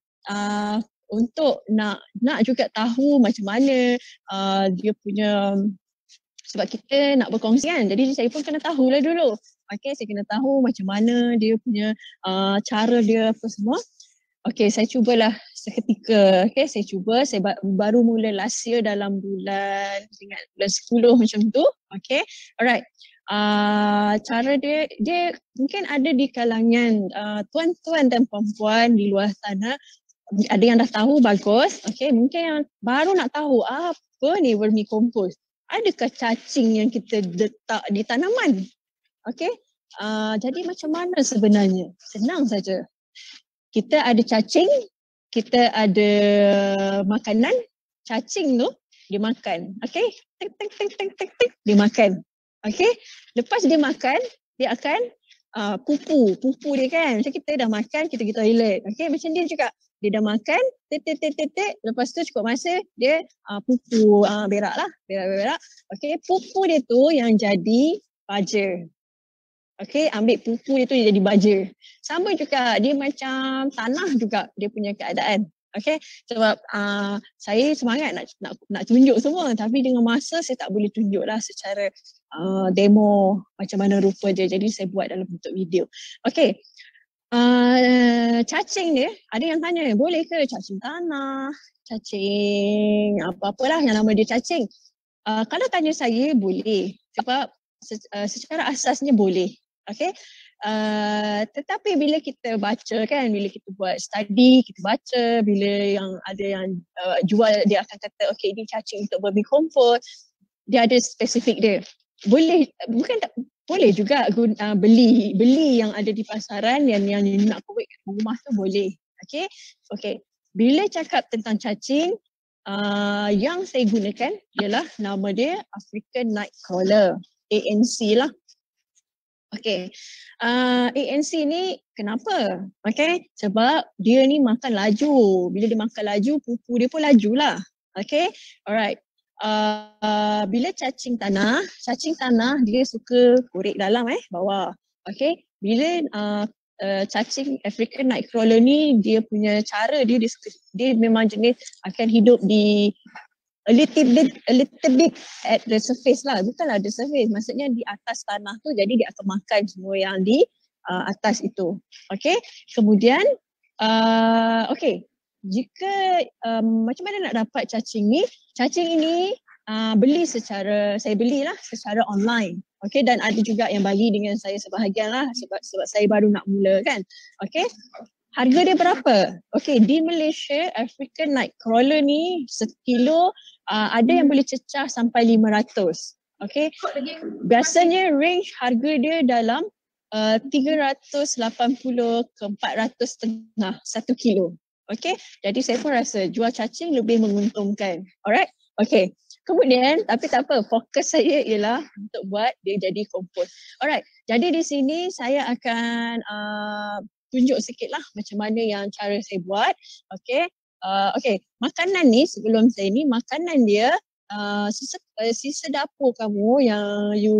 untuk nak juga tahu macam mana dia punya, sebab kita nak berkongsi kan, jadi saya pun kena tahulah dulu. Okey, saya kena tahu macam mana dia punya cara dia apa semua. Okey, saya cubalah seketika. Okey, saya baru mula last year dalam bulan 10 macam tu. Okey, alright. Cara dia mungkin ada di kalangan tuan-tuan dan puan-puan di luar sana. Ada yang dah tahu, bagus. Okey, mungkin yang baru nak tahu apa ni vermicompost. Adakah cacing yang kita letak di tanaman? Okey, jadi macam mana sebenarnya? Senang saja. Kita ada cacing, kita ada makanan, cacing tu dia makan. Okey, tik, dia makan. Okey, lepas dia makan, dia akan pupu dia kan. Macam kita dah makan, kita pergi toilet. Okey, macam dia juga. Dia dah makan, lepas tu cukup masa dia pupu, berak lah, berak. Okey, pupu dia tu yang jadi baja. Okey, ambil pupu dia tu dia jadi baja. Sama juga, dia macam tanah juga dia punya keadaan. Okey, sebab saya semangat nak tunjuk semua, tapi dengan masa saya tak boleh tunjuk lah secara demo macam mana rupa dia. Jadi saya buat dalam bentuk video. Okey. Cacing dia, ada yang tanya, boleh ke cacing tanah, cacing apa-apalah yang nama dia cacing. Kalau tanya saya, boleh. Sebab secara asasnya boleh. Okay. Tetapi bila kita baca kan, bila kita buat study, kita baca, bila yang ada yang jual, dia akan kata, okay, ini cacing untuk vermicompost, dia ada spesifik dia. Boleh, bukan tak, boleh juga beli yang ada di pasaran yang nak buat kat rumah tu boleh. Okay. Okay. Bila cakap tentang cacing, yang saya gunakan ialah nama dia African Nightcrawler, ANC lah. Okay. ANC ni kenapa? Okay. Sebab dia ni makan laju. Bila dia makan laju, pupu dia pun laju lah. Okay. Alright. Bila cacing tanah dia suka korek dalam bawah. Okay. Bila cacing African Nightcrawler ni, dia punya cara dia memang jenis akan hidup di a little bit at the surface lah. Bukanlah the surface, maksudnya di atas tanah tu, jadi dia akan makan semua yang di atas itu. Okay. Kemudian okay, jika macam mana nak dapat cacing ni? Cacing ini saya belilah secara online. Okay, dan ada juga yang bagi dengan saya sebahagian lah sebab saya baru nak mula kan. Okay, harga dia berapa? Okay, di Malaysia African Nightcrawler ni sekilo ada yang boleh cecah sampai 500. Okay, biasanya range harga dia dalam 380 ke 400 setengah 1 kilo. Okay, jadi saya pun rasa jual cacing lebih menguntungkan. Alright, okay. Kemudian, tapi tak apa, fokus saya ialah untuk buat dia jadi kompos. Alright, jadi di sini saya akan tunjuk sikit lah macam mana yang cara saya buat. Okay, okay, makanan ni sebelum saya ni, makanan dia sisa dapur kamu yang you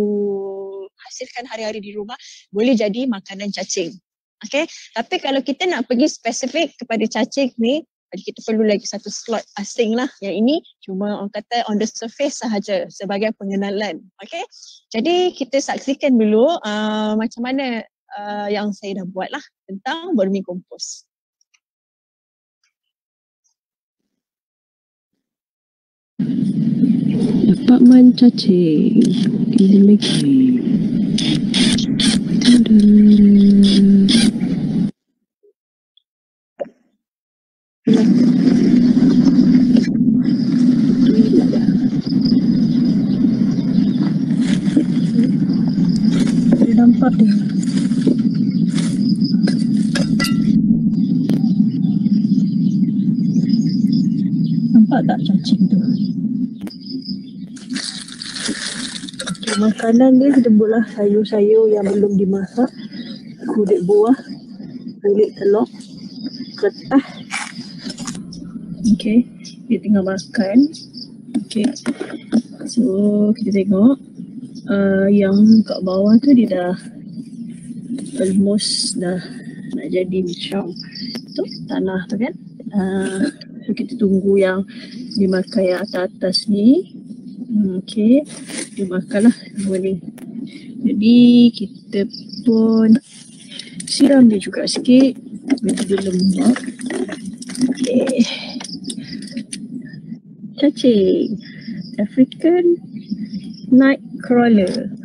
hasilkan hari-hari di rumah boleh jadi makanan cacing. Okay, tapi kalau kita nak pergi spesifik kepada cacing ni, kita perlu lagi satu slot asing lah. Yang ini cuma orang kata on the surface sahaja sebagai pengenalan. Okay, jadi kita saksikan dulu macam mana yang saya dah buat lah tentang vermicompost. Apartmen cacing. Ini lagi. Dia nampak dia. Nampak tak cacing tu? Okay, makanan dia kita buatlah sayur-sayur yang belum dimasak, kulit buah, kulit telur, ketah. Okay, dia tengah makan. Okay, so kita tengok yang kat bawah tu dia dah almost dah nak jadi macam tu tanah tu kan. So kita tunggu yang dimakan yang atas-atas ni. Okay, dia makanlah semua ni. Jadi kita pun siram dia juga sikit bagi dia lembab. Okay, cacing African Nightcrawler.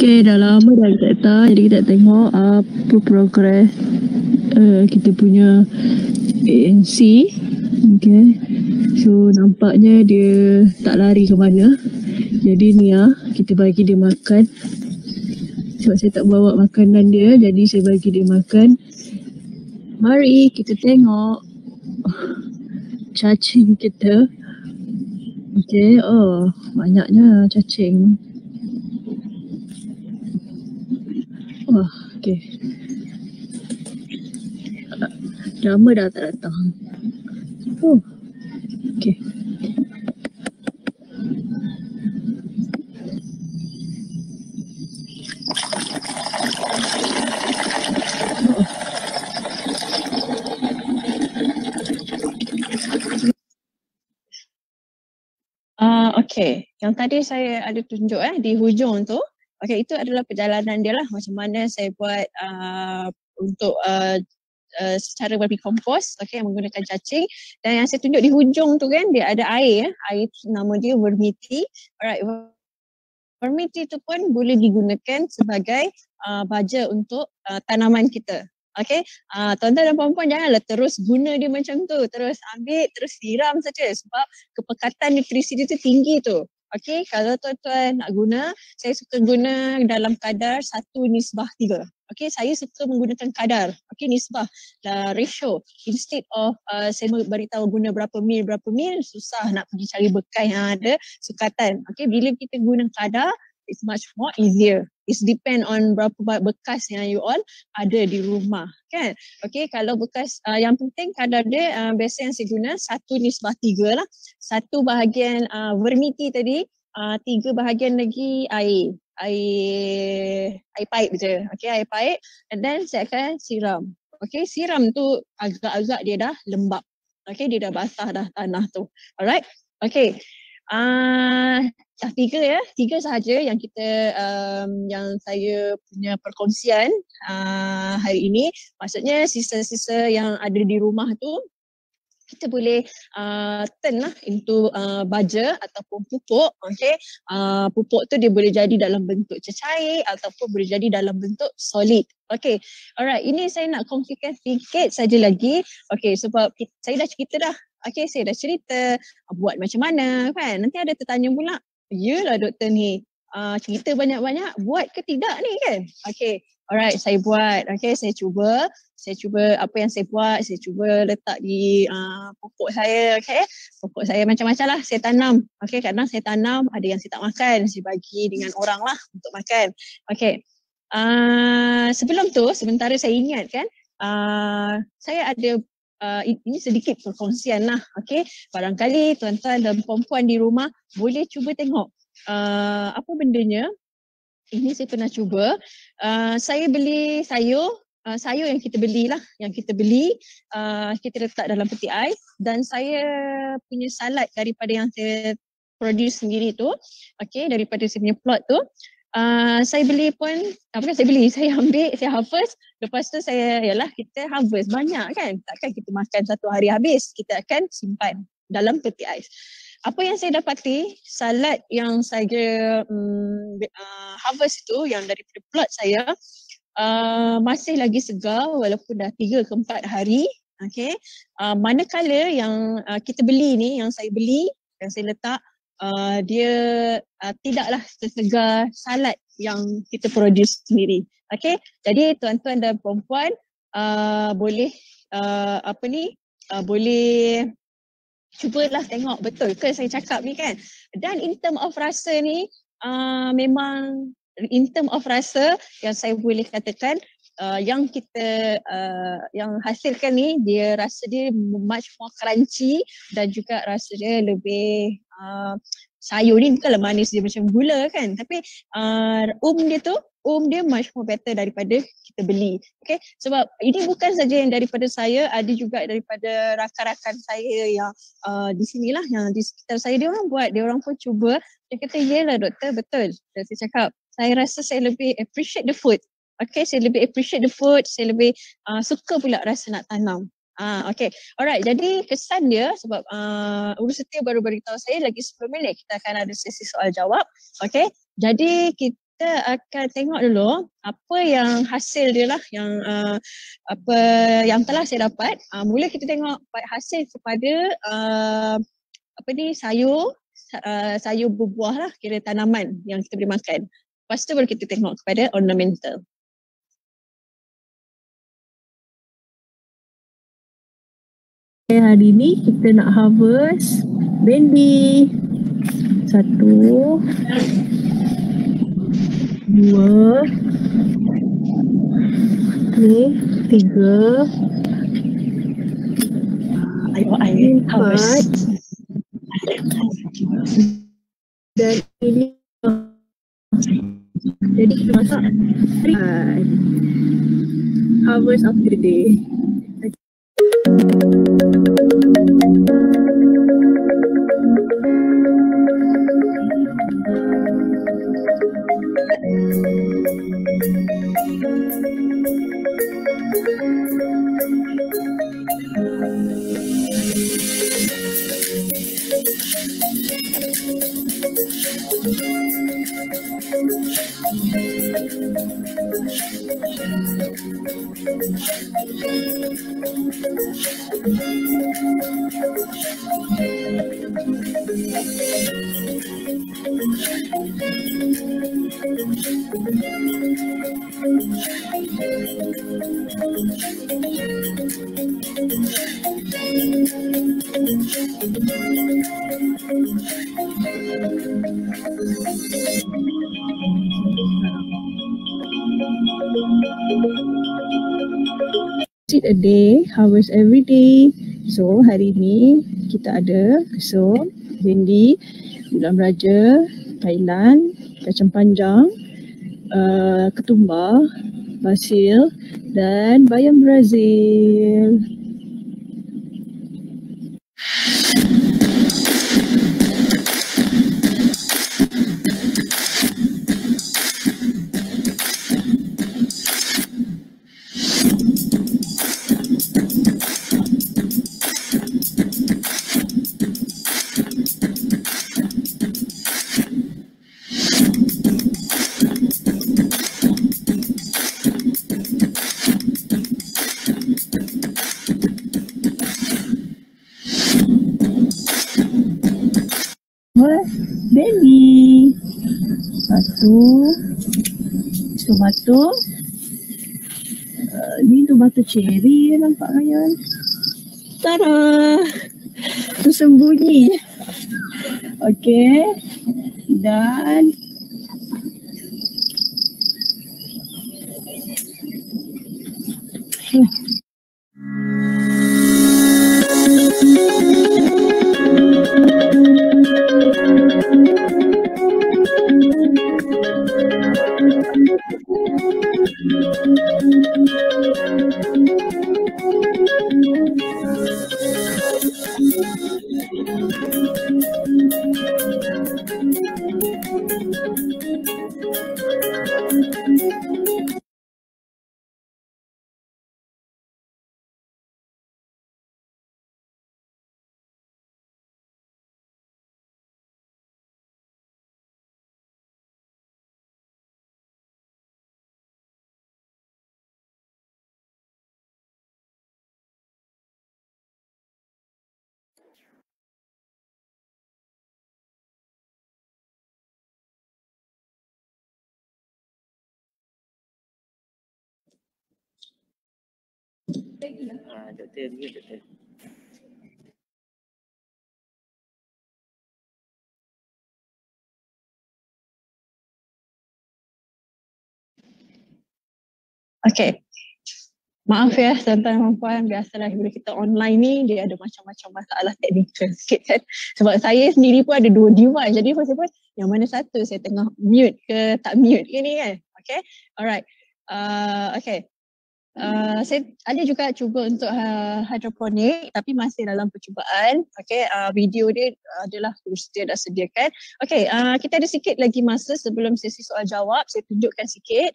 Okay, dah lama dah kita tak, jadi kita tengok apa progress kita punya ANC. Okay, so nampaknya dia tak lari ke mana. Jadi ni kita bagi dia makan. Sebab saya tak bawa makanan dia, jadi saya bagi dia makan. Mari kita tengok cacing kita. Okay, oh banyaknya cacing. Wah, okay. Lama dah tak datang. Oh, okay. Okay, yang tadi saya ada tunjuk di hujung tu. Okay, itu adalah perjalanan dia lah macam mana saya buat untuk secara vermicompost, okay, menggunakan cacing. Dan yang saya tunjuk di hujung tu kan, dia ada air. Air tu nama dia vermiti. Alright, vermiti tu pun boleh digunakan sebagai baja untuk tanaman kita. Okay, tuan-tuan dan puan-puan janganlah terus guna dia macam tu, terus ambil, terus siram saja sebab kepekatan nutrisi dia tu tinggi tu. Okay, kalau tuan-tuan nak guna, saya suka guna dalam kadar 1:3. Okay, saya suka menggunakan kadar, okay, nisbah, ratio. Instead of saya beritahu guna berapa mil, susah nak pergi cari bekas yang ada sukatan. Okay, bila kita guna kadar, it's much more easier. It depend on berapa bekas yang you all ada di rumah, kan? Okay, kalau bekas, yang penting kadar dia biasa yang saya guna 1:3 lah. 1 bahagian vermiti tadi, 3 bahagian lagi air pipe je. Okay, air pipe, and then saya akan siram. Okay, siram tu agak-agak dia dah lembab. Okay, dia dah basah dah tanah tu. Alright, okay. Dah 3 sahaja yang kita yang saya punya perkongsian hari ini. Maksudnya sisa-sisa yang ada di rumah tu kita boleh turn lah into baja ataupun pupuk. Okay. Pupuk tu dia boleh jadi dalam bentuk cecair ataupun boleh jadi dalam bentuk solid. Okay. Alright, ini saya nak kongsikan sikit saja lagi. Okay, sebab saya dah cerita dah. Okay, saya dah cerita buat macam mana kan. Nanti ada tertanya pula, yelah doktor ni cerita banyak-banyak, buat ke tidak ni kan? Okay. Alright, saya buat. Okay, saya cuba apa yang saya buat, saya cuba letak di pokok saya. Okay, pokok saya macam-macam lah saya tanam. Okay, kadang saya tanam, ada yang saya tak makan, saya bagi dengan orang lah untuk makan. Okay, sebelum tu, sementara saya ingat kan, saya ada ini sedikit perkongsian lah. Okay, barangkali tuan-tuan dan puan-puan di rumah boleh cuba tengok apa bendanya. Ini saya pernah cuba. Saya beli sayur yang kita beli, kita letak dalam peti ais, dan saya punya salad daripada yang saya produce sendiri tu, okay, daripada saya punya plot tu, saya beli pun, saya ambil, saya harvest, lepas tu kita harvest banyak kan, takkan kita makan satu hari habis, kita akan simpan dalam peti ais. Apa yang saya dapati, salad yang saya harvest tu, yang daripada plot saya, masih lagi segar walaupun dah 3 ke 4 hari. Okay. Manakala yang kita beli ni, yang saya beli, yang saya letak, dia tidaklah sesegar salad yang kita produce sendiri. Okay. Jadi tuan-tuan dan perempuan boleh boleh cubalah tengok betul ke saya cakap ni kan. Dan in term of rasa ni, memang in term of rasa yang saya boleh katakan, yang kita yang hasilkan ni, dia rasa dia much more crunchy dan juga rasa dia lebih sayur ni bukanlah manis dia macam gula kan, tapi dia much more better daripada kita beli. Okay, sebab ini bukan saja yang daripada saya, ada juga daripada rakan-rakan saya yang di sinilah, yang di sekitar saya, dia orang buat, dia orang pun cuba, dia kata yelah doktor betul. Dan saya cakap, saya rasa saya lebih appreciate the food. Okay, saya lebih appreciate the food, saya lebih suka pula rasa nak tanam. Okay, alright, jadi kesan dia sebab Urus Setia baru beritahu saya lagi 10 minit kita akan ada sesi soal jawab. Okay, jadi kita akan tengok dulu apa yang hasil dia lah, yang apa yang telah saya dapat. Mula kita tengok hasil kepada sayur berbuah lah, kira tanaman yang kita boleh makan. Lepas tu baru kita tengok kepada ornamental. Hari ni kita nak harvest bendi. 1, 2, 3, Ayo harvest. dan ini jadi kita masak harvest of the day. A day, harvest every day. So hari ni kita ada kesum, bendi, bulan raja, Thailand, kacang panjang, ketumbar, basil dan bayam Brazil. Satu tomato. Ni tomato cherry nampak Ryan. Tada! Tersembunyi. Okey. Dan Doktor, mute doktor. Okay. Maaf ya tuan-tuan dan puan, biasalah bila kita online ni dia ada macam-macam masalah teknikal sikit kan. Sebab saya sendiri pun ada 2 device, jadi saya pun yang mana satu saya tengah mute ke tak mute ke ni kan. Okay, alright. Okay. Saya ada juga cuba untuk hidroponik tapi masih dalam percubaan. Okay, video dia adalah dia dah sediakan. Okay, kita ada sikit lagi masa sebelum sesi soal jawab. Saya tunjukkan sikit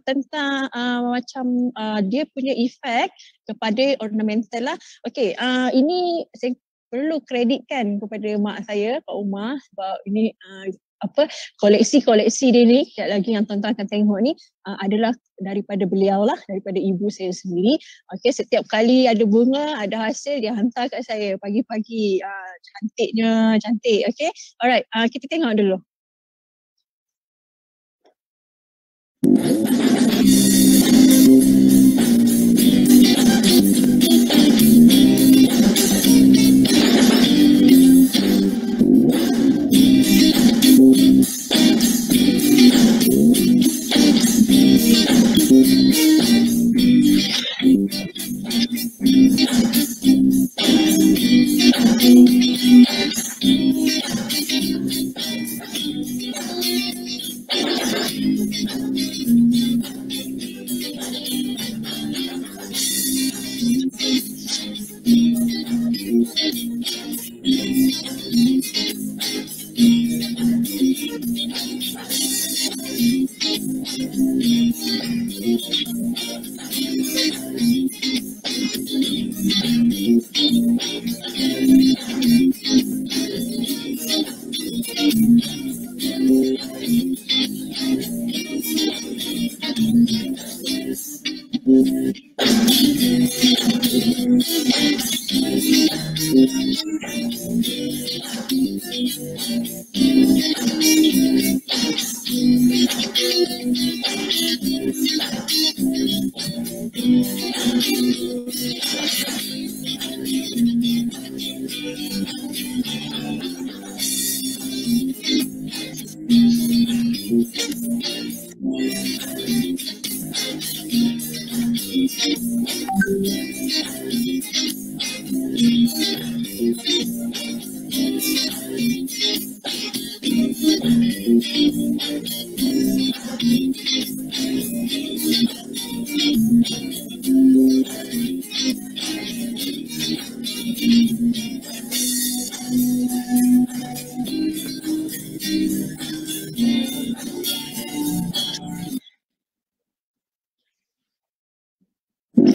tentang macam dia punya efek kepada ornamental lah. Okay, ini saya perlu kreditkan kepada mak saya, Kak Umar, sebab ini koleksi-koleksi dia ni, sekejap lagi yang tuan-tuan akan tengok ni adalah daripada beliau lah, daripada ibu saya sendiri. Okay, setiap kali ada bunga, ada hasil, dia hantar kat saya pagi-pagi. Cantiknya, cantik. Okay, alright, kita tengok dulu.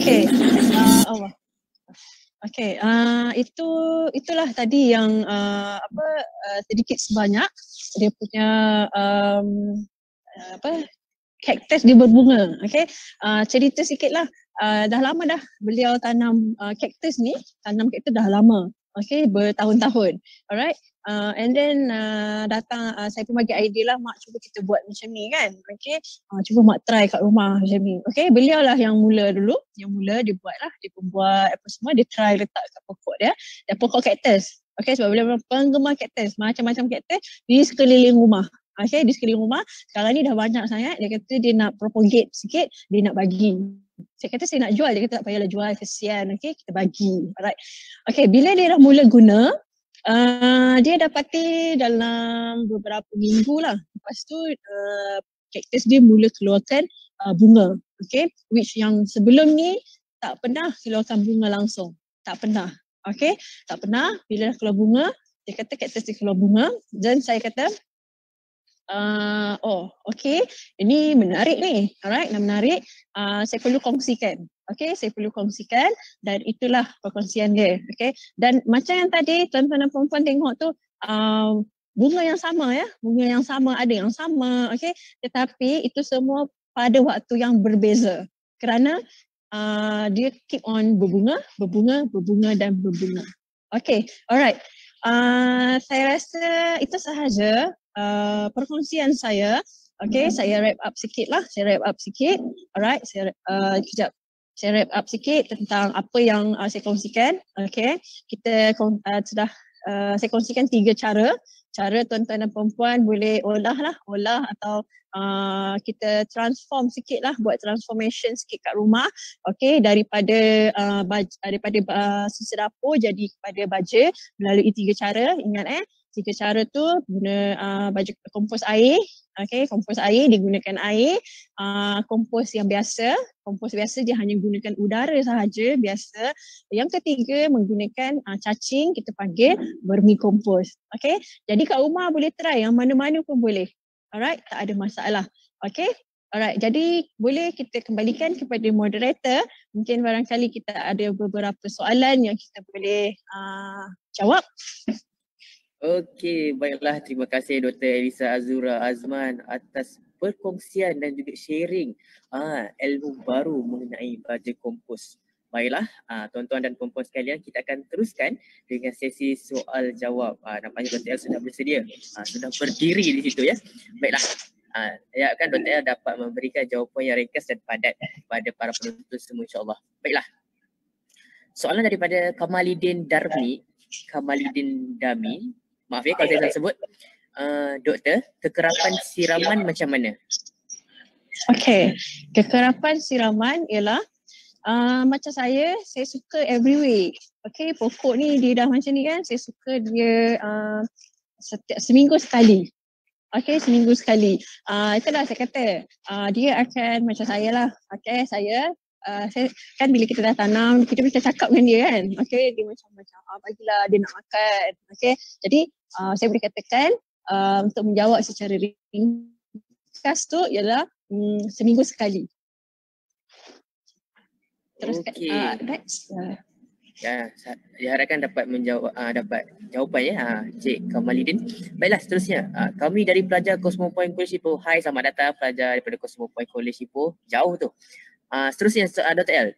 Okay, okay, itulah tadi yang sedikit sebanyak dia punya kaktus dia berbunga. Okay, cerita sikit lah. Dah lama dah beliau tanam kaktus ni, tanam kaktus dah lama. Okay, bertahun-tahun. Alright. And then datang saya pun bagi idea lah, mak cuba kita buat macam ni kan. Okay, cuba mak try kat rumah macam ni. Okay, beliau lah yang mula dulu. Yang mula dia buat lah, dia pun buat apa semua, dia try letak kat pokok dia. Dan pokok kaktus. Okay, sebab beliau penggemar kaktus, macam-macam kaktus di sekeliling rumah. Okay, di sekeliling rumah. Sekarang ni dah banyak sangat. Dia kata dia nak propagate sikit, dia nak bagi. Saya kata saya nak jual, dia kata tak payahlah jual, kesian. Okay, kita bagi. Alright. Okay, bila dia dah mula guna, dia dapati dalam beberapa minggu lah. Lepas tu kaktus dia mula keluarkan bunga. Okay, which yang sebelum ni tak pernah keluarkan bunga langsung. Tak pernah. Okay, tak pernah. Bila dah keluar bunga, dia kata kaktus dia keluar bunga. Dan saya kata, okay, ini menarik ni. Alright, menarik. Saya perlu kongsikan. Okay, saya perlu kongsikan dan itulah perkongsian dia. Okay, dan macam yang tadi tuan-tuan dan puan-puan tengok tu, bunga yang sama ya, bunga yang sama, ada yang sama. Okay, tetapi itu semua pada waktu yang berbeza kerana dia keep on berbunga dan berbunga. Okay, alright. Saya rasa itu sahaja perkongsian saya. Okay, saya wrap up sikit lah. Alright, kejap. Saya wrap up sikit tentang apa yang saya kongsikan. Okay, kita saya kongsikan 3 cara. Cara tuan-tuan dan perempuan boleh olah atau kita transform sikit lah, buat transformation sikit kat rumah. Okay, daripada sisa dapur jadi kepada baja melalui 3 cara. Ingat 3 cara tu guna baju kompos air. Okay, kompos air, digunakan air. Kompos yang biasa, kompos biasa dia hanya gunakan udara sahaja, biasa. Yang ketiga menggunakan cacing, kita panggil vermicompost. Okay, jadi kat rumah boleh try yang mana-mana pun boleh. Alright, tak ada masalah. Okay, alright, jadi boleh kita kembalikan kepada moderator. Mungkin barangkali kita ada beberapa soalan yang kita boleh jawab. Okey, baiklah. Terima kasih Dr. Elisa Azura Azman atas perkongsian dan juga sharing ilmu baru mengenai baja kompos. Baiklah, tuan-tuan dan puan-puan sekalian, kita akan teruskan dengan sesi soal jawab. Nampaknya Dr. El sudah bersedia, sudah berdiri di situ ya. Baiklah, saya akan Dr. El dapat memberikan jawapan yang ringkas dan padat kepada para penonton semua, insyaAllah. Baiklah, soalan daripada Kamalidin Dami. Maaf ya kalau saya salah sebut. Doktor, kekerapan siraman macam mana? Okay, kekerapan siraman ialah macam saya suka every week. Okay, pokok ni dia dah macam ni kan, saya suka dia seminggu sekali. Okay, seminggu sekali. Itulah saya kata, dia akan macam saya lah. Okay, saya kan bila kita dah tanam, kita bisa cakap dengan dia kan. Okay, dia macam bagilah dia nak makan. Okay, jadi saya boleh katakan untuk menjawab secara ringkas tu ialah seminggu sekali. Terus next. Ya, diharapkan dapat menjawab dapat jawapan ya, Cik Kamalidin. Baiklah, seterusnya kami dari pelajar Cosmo Point College Ipoh. Hai, selamat datang pelajar daripada Cosmo Point College Ipoh. Jauh tu. Seterusnya Dr. El,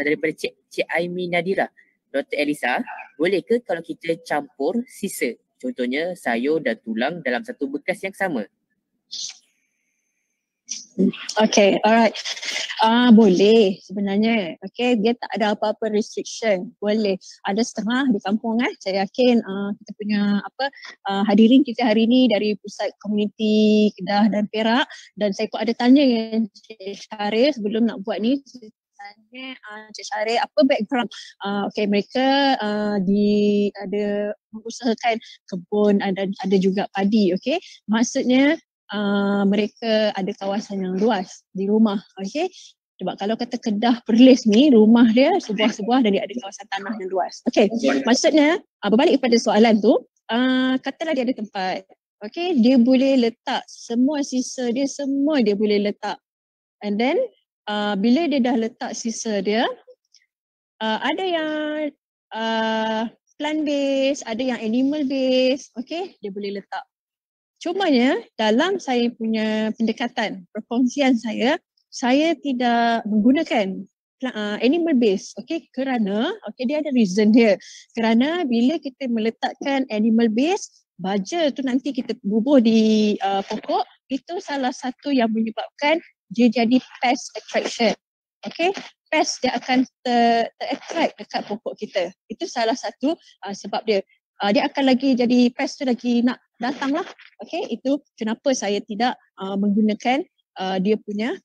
daripada Cik Aimi Nadira. Dr. Elisa, boleh ke kalau kita campur sisa, contohnya sayur dan tulang dalam satu bekas yang sama? Okay, alright. Boleh sebenarnya. Okay, dia tak ada apa-apa restriction. Boleh. Ada setengah di kampung saya yakin kita punya hadirin kita hari ni dari pusat komuniti Kedah dan Perak, dan saya pun ada tanya dengan Cik Syarif sebelum nak buat ni. Tanya Cik Syarif apa background. Okay, mereka ada mengusahakan kebun dan ada juga padi. Okay, maksudnya mereka ada kawasan yang luas di rumah. Okay, sebab kalau kata Kedah Perlis ni rumah dia sebuah-sebuah dan dia ada kawasan tanah yang luas. Okay, maksudnya berbalik kepada soalan tu, katalah dia ada tempat. Okay, dia boleh letak semua sisa dia, semua dia boleh letak. And then bila dia dah letak sisa dia, ada yang plant based, ada yang animal based. Okay, dia boleh letak. Cumanya dalam saya punya pendekatan, perkongsian saya tidak menggunakan animal base. Okay, kerana dia ada reason dia. Kerana bila kita meletakkan animal base, baja tu nanti kita bubuh di pokok, itu salah satu yang menyebabkan dia jadi pest attraction. Okay, pest dia akan ter-attract dekat pokok kita. Itu salah satu sebab dia. Dia akan lagi jadi pest tu lagi nak datang lah. Okay, itu kenapa saya tidak menggunakan dia punya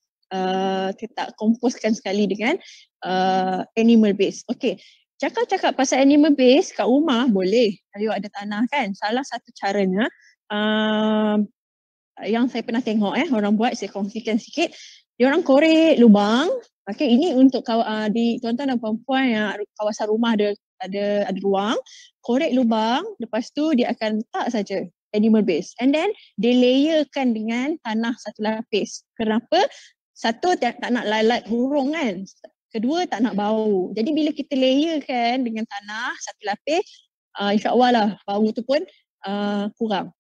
kita komposkan sekali dengan animal base. Okay, cakap-cakap pasal animal base kat rumah boleh. Kalau ada tanah kan, salah satu caranya yang saya pernah tengok orang buat, saya kongsikan sikit. Dia orang korek lubang. Okay, ini untuk di tuan-tuan dan puan-puan yang kawasan rumah ada ruang, korek lubang, lepas tu dia akan letak saja animal base, and then dia layerkan dengan tanah satu lapis. Kenapa? Satu, tak nak lalat burung kan, kedua tak nak bau. Jadi bila kita layerkan dengan tanah satu lapis, insya-Allah lah bau tu pun kurang.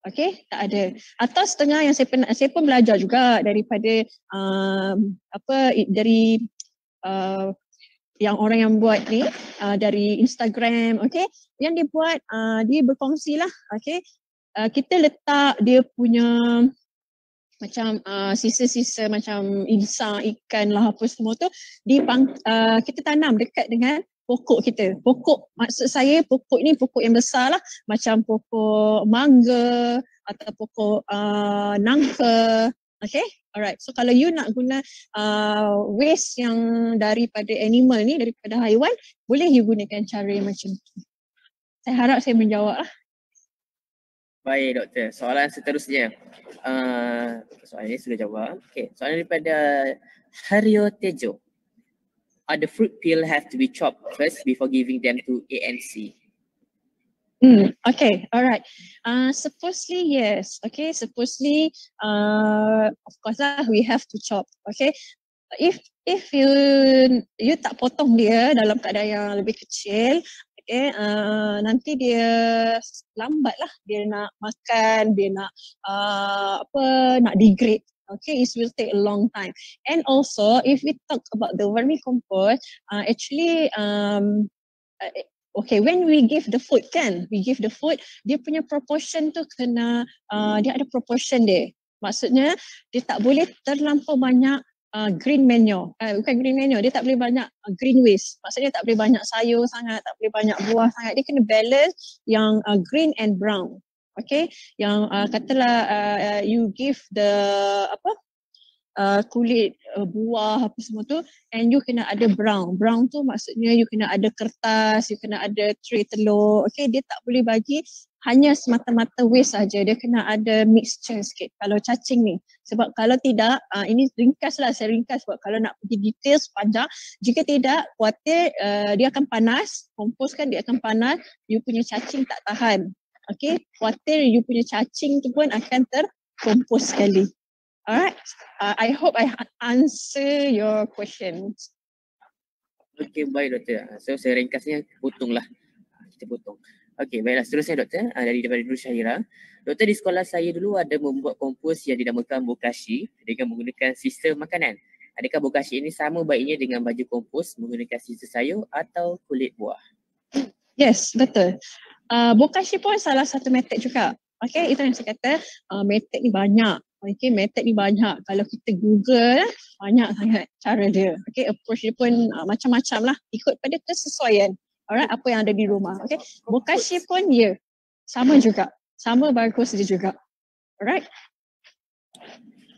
Okay, tak ada. Atau setengah yang saya pun belajar juga daripada dari yang orang yang buat ni dari Instagram, okay, yang dia buat, dia berkongsi lah, okay, kita letak dia punya macam sisa-sisa macam insang, ikan lah apa semua tu kita tanam dekat dengan pokok kita. Pokok, maksud saya pokok ni pokok yang besar lah, macam pokok mangga atau pokok nangka. Okay, alright. So kalau you nak guna waste yang daripada animal ni, daripada haiwan, boleh you gunakan cara yang macam tu. Saya harap saya menjawab lah. Baik doktor, soalan seterusnya. Soalan ini sudah jawab. Okay, soalan daripada Haryo Tejo. Are the fruit peel have to be chopped first before giving them to ANC? Okay, alright. Supposedly yes. Okay, supposedly of course lah we have to chop. Okay, if you tak potong dia dalam keadaan yang lebih kecil, okay, nanti dia lambat lah dia nak makan, dia nak nak degrade. Okay, it will take a long time. And also, if we talk about the vermicompost, actually, okay, when we give the food kan, dia punya proportion tu kena, dia ada proportion dia. Maksudnya, dia tak boleh terlampau banyak green manure. Bukan green manure, dia tak boleh banyak green waste. Maksudnya tak boleh banyak sayur sangat, tak boleh banyak buah sangat. Dia kena balance yang green and brown. Okay, yang katalah you give the kulit buah apa semua tu, and you kena ada brown. Brown tu maksudnya you kena ada kertas, you kena ada tray telur. Okay, dia tak boleh bagi hanya semata-mata waste saja. Dia kena ada mixture sikit kalau cacing ni. Sebab kalau tidak, ini ringkas lah, saya ringkas sebab kalau nak pergi detail sepanjang. Jika tidak, khawatir dia akan panas, kompos kan dia akan panas, you punya cacing tak tahan. Okay, khawatir you punya cacing tu pun akan terkompos sekali. Alright, I hope I answer your questions. Okay, baik doktor. So saya ringkasnya potonglah. Kita potong. Okay, baiklah. Seterusnya doktor, daripada Nur Syahira. Doktor, di sekolah saya dulu ada membuat kompos yang dinamakan bokashi dengan menggunakan sistem makanan. Adakah bokashi ini sama baiknya dengan baju kompos menggunakan sisa sayur atau kulit buah? Yes, betul. Bokashi pun salah satu method juga. Okay, itu yang saya kata, method ni banyak. Okay, method ni banyak. Kalau kita Google, banyak sangat cara dia. Okay, approach dia pun macam-macam lah. Ikut pada kesesuaian. Alright, apa yang ada di rumah. Okay, bokashi pun sama juga. Sama bagus dia juga. Alright.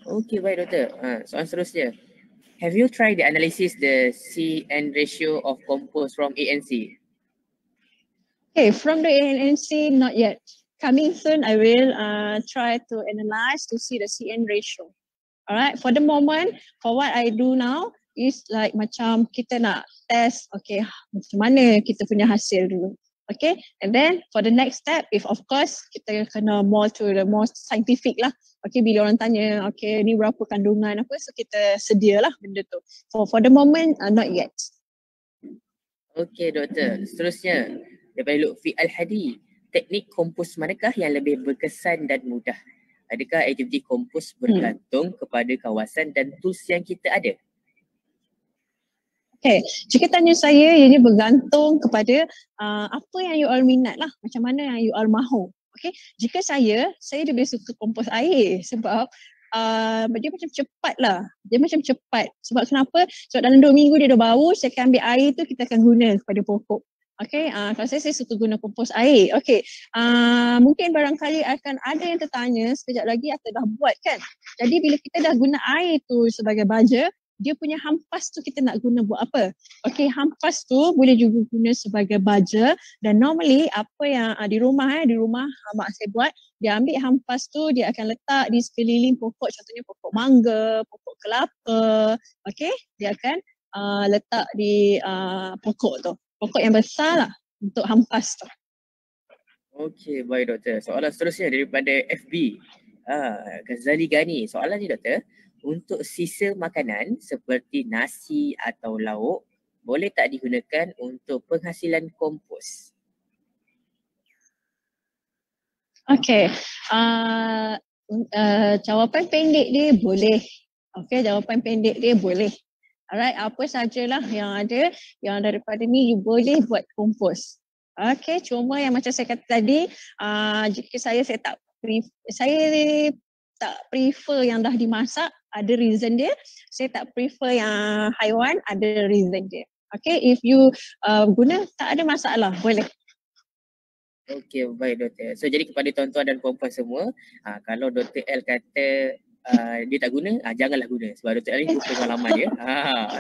Okay, baik doktor. Soalan seterusnya. Have you tried the analysis the CN ratio of compost from ANC? Okay, from the ANC, not yet. Coming soon, I will try to analyze to see the CN ratio. Alright, for the moment, for what I do now is like macam kita nak test, okay, macam mana kita punya hasil dulu. Okay, and then for the next step, if of course kita kena more to the more scientific lah. Okay, bila orang tanya, okay, ni berapa kandungan apa, so kita sedialah benda tu. For the moment, not yet. Okay doktor, seterusnya daripada Lutfi Al-Hadi. Teknik kompos manakah yang lebih berkesan dan mudah? Adakah aktiviti kompos bergantung kepada kawasan dan tools yang kita ada? Okay, jika tanya saya, ianya bergantung kepada apa yang you all minat lah, macam mana yang you all mahu. Okay, jika saya lebih suka kompos air sebab dia macam cepat lah. Dia macam cepat. Sebab kenapa? Sebab dalam 2 minggu dia dah bau, saya akan ambil air tu, kita akan guna kepada pokok. Okay, kalau saya suka guna kompos air. Okay, mungkin barangkali akan ada yang tertanya, sekejap lagi atau dah buat kan. Jadi bila kita dah guna air tu sebagai baja, dia punya hampas tu kita nak guna buat apa? Okay, hampas tu boleh juga guna sebagai baja dan normally apa yang di rumah mak saya buat, dia ambil hampas tu, dia akan letak di sekeliling pokok, contohnya pokok mangga, pokok kelapa, okay, dia akan letak di pokok tu, pokok yang besar lah untuk hampas tu. Okey, baik doktor. Soalan seterusnya daripada FB. Ghazali Gani. Soalan ni doktor, untuk sisa makanan seperti nasi atau lauk, boleh tak digunakan untuk penghasilan kompos? Okay, jawapan pendek dia boleh. Okay, jawapan pendek dia boleh. Alright, apa sajalah yang ada, yang daripada ni you boleh buat kompos. Okay, cuma yang macam saya kata tadi, jika saya tak prefer yang dah dimasak, ada reason dia. Saya tak prefer yang haiwan, ada reason dia. Okay, if you guna, tak ada masalah, boleh. Okey, baik doktor. So jadi kepada tuan-tuan dan puan-puan semua, kalau Dr. L kata dia tak guna, janganlah guna sebab Dr. L ni pengalaman dia.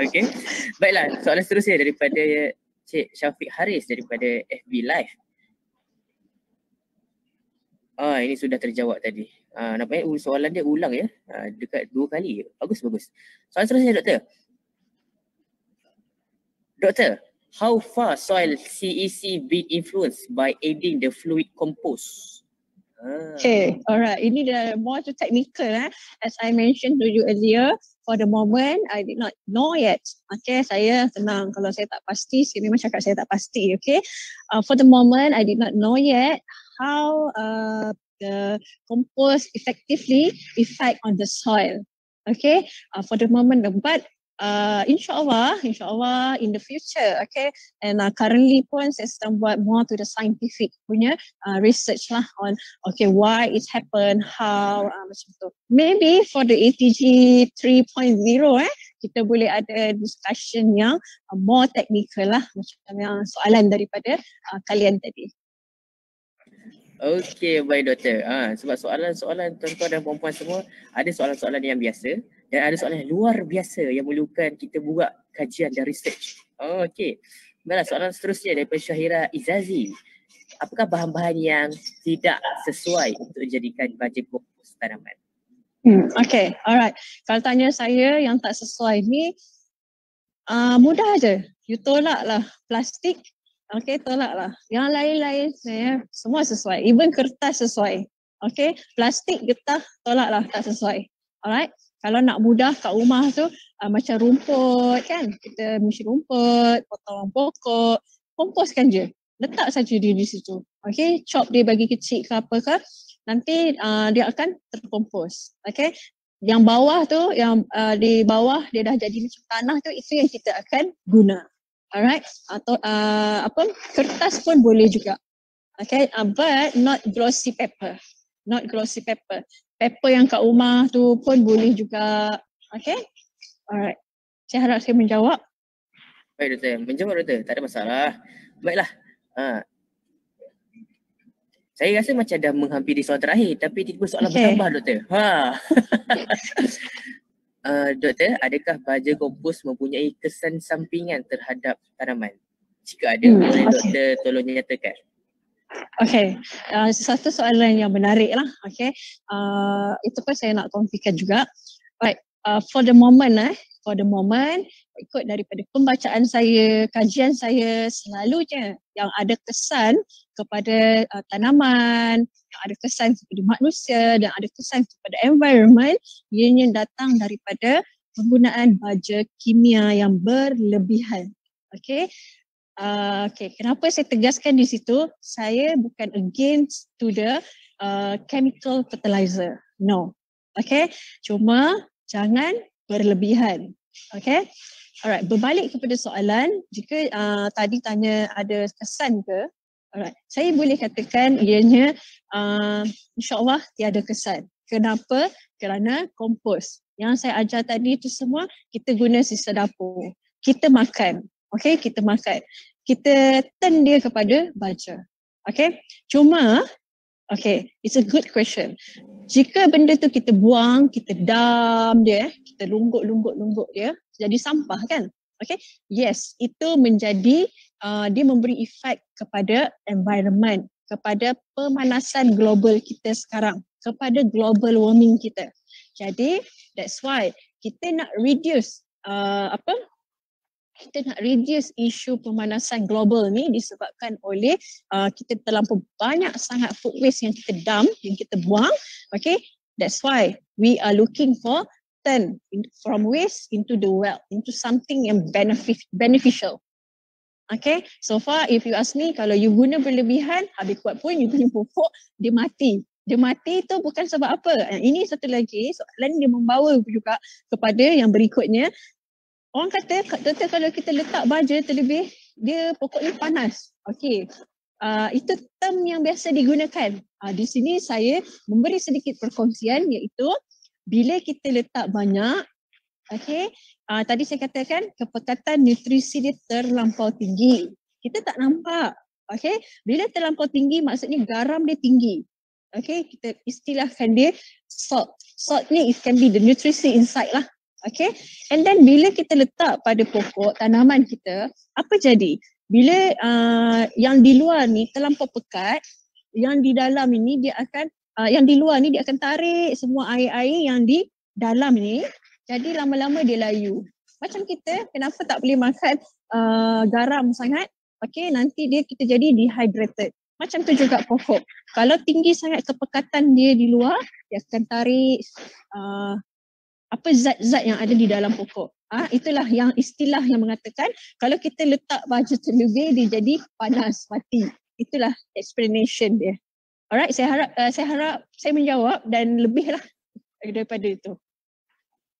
Okey. Baiklah, soalan seterusnya daripada Cik Syafiq Haris daripada FB Live. Ini sudah terjawab tadi. Nampaknya soalan dia ulang ya. Dekat 2 kali. Bagus. Soalan seterusnya doktor. Doktor, how far soil CEC been influenced by aiding the fluid compost? Okay, alright. Ini dah more to technical. As I mentioned to you earlier, for the moment, I did not know yet. Okay, saya tenang. Kalau saya tak pasti, saya memang cakap saya tak pasti. Okay, for the moment, I did not know yet how the compost effectively affect on the soil. Okay, for the moment, but InsyaAllah in the future, okay, and currently pun saya sedang buat more to the scientific punya research lah on okay why it happen, how macam tu. Maybe for the ATG 3.0 kita boleh ada discussion yang more technical lah macam yang soalan daripada kalian tadi. Okey, baik doktor. Sebab soalan-soalan tuan-tuan dan puan-puan semua, ada soalan-soalan yang biasa dan ada soalan yang luar biasa yang memerlukan kita buat kajian dan research. Okey. Baiklah, soalan seterusnya daripada Syahira Izazi. Apakah bahan-bahan yang tidak sesuai untuk dijadikan baja kompos tanaman? Okay, alright. Kalau tanya saya yang tak sesuai ni, mudah je. You tolak lah plastik. Okay, tolak lah. Yang lain-lain saya semua sesuai. Even kertas sesuai. Okay, plastik, getah, tolak lah, tak sesuai. Alright. Kalau nak mudah kat rumah tu, macam rumput kan. Kita misi rumput, potong pokok, komposkan je. Letak saja dia di situ. Okay, chop dia bagi kecil ke apa ke. Nanti dia akan terkompos. Okay. Yang bawah tu, yang di bawah dia dah jadi macam tanah tu, itu yang kita akan guna. Alright, atau kertas pun boleh juga. Okay, but not glossy paper. Not glossy paper. Paper yang kat rumah tu pun boleh juga. Okay, alright. Saya harap saya menjawab. Baik doktor, menjawab doktor, tak ada masalah. Baiklah. Saya rasa macam dah menghampiri soalan terakhir tapi tiba soalan bertambah doktor. Doktor, adakah baja kompos mempunyai kesan sampingan terhadap tanaman? Jika ada, boleh doktor tolong nyatakan. Okay, satu soalan yang menarik lah. Okay, itu pun saya nak kongsikan juga. Right, for the moment, ikut daripada pembacaan saya, kajian saya, selalunya yang ada kesan kepada tanaman, yang ada kesan kepada manusia dan ada kesan kepada environment, ianya datang daripada penggunaan baja kimia yang berlebihan. Okay. Okay, kenapa saya tegaskan di situ? Saya bukan against to the chemical fertilizer. No. Okay, cuma jangan berlebihan. Okay, Alright, berbalik kepada soalan, jika tadi tanya ada kesan ke? Alright, saya boleh katakan ianya insyaAllah tiada kesan. Kenapa? Kerana kompos. Yang saya ajar tadi itu semua kita guna sisa dapur. Kita makan. Okay, kita makan. Kita turn dia kepada baja. Okay, cuma okay, it's a good question. Jika benda tu kita buang, kita dam dia, kita lungguk dia, jadi sampah kan? Okay, yes, itu menjadi, dia memberi efek kepada environment, kepada pemanasan global kita sekarang, kepada global warming kita. Jadi, that's why kita nak reduce, kita nak reduce isu pemanasan global ni disebabkan oleh kita terlampau banyak sangat food waste yang kita dump, yang kita buang. Okay, that's why we are looking for turn from waste into the wealth, into something yang beneficial. Okay, so far if you ask me, kalau you guna berlebihan, habis kuat pun you punya pokok, dia mati. Dia mati tu bukan sebab apa. Ini satu lagi soalan dia membawa juga kepada yang berikutnya. Orang kata, doktor kalau kita letak baja terlebih, dia pokoknya panas. Okey, itu term yang biasa digunakan. Di sini saya memberi sedikit perkongsian iaitu bila kita letak banyak, okey, tadi saya katakan kepekatan nutrisi dia terlampau tinggi. Kita tak nampak. Okey, bila terlampau tinggi maksudnya garam dia tinggi. Okey, kita istilahkan dia salt. Salt ni it can be the nutrisi inside lah. Okay, and then bila kita letak pada pokok tanaman kita, apa jadi? Bila yang di luar ni terlampau pekat, yang di dalam ini dia akan, yang di luar ni dia akan tarik semua air-air yang di dalam ni, jadi lama-lama dia layu. Macam kita, kenapa tak boleh makan garam sangat? Okay, nanti kita jadi dehydrated. Macam tu juga pokok. Kalau tinggi sangat kepekatan dia di luar, dia akan tarik apa zat-zat yang ada di dalam pokok. Itulah yang istilah yang mengatakan kalau kita letak baja terlebih dia jadi panas, mati. Itulah explanation dia. Alright, saya harap saya menjawab dan lebih lah daripada itu.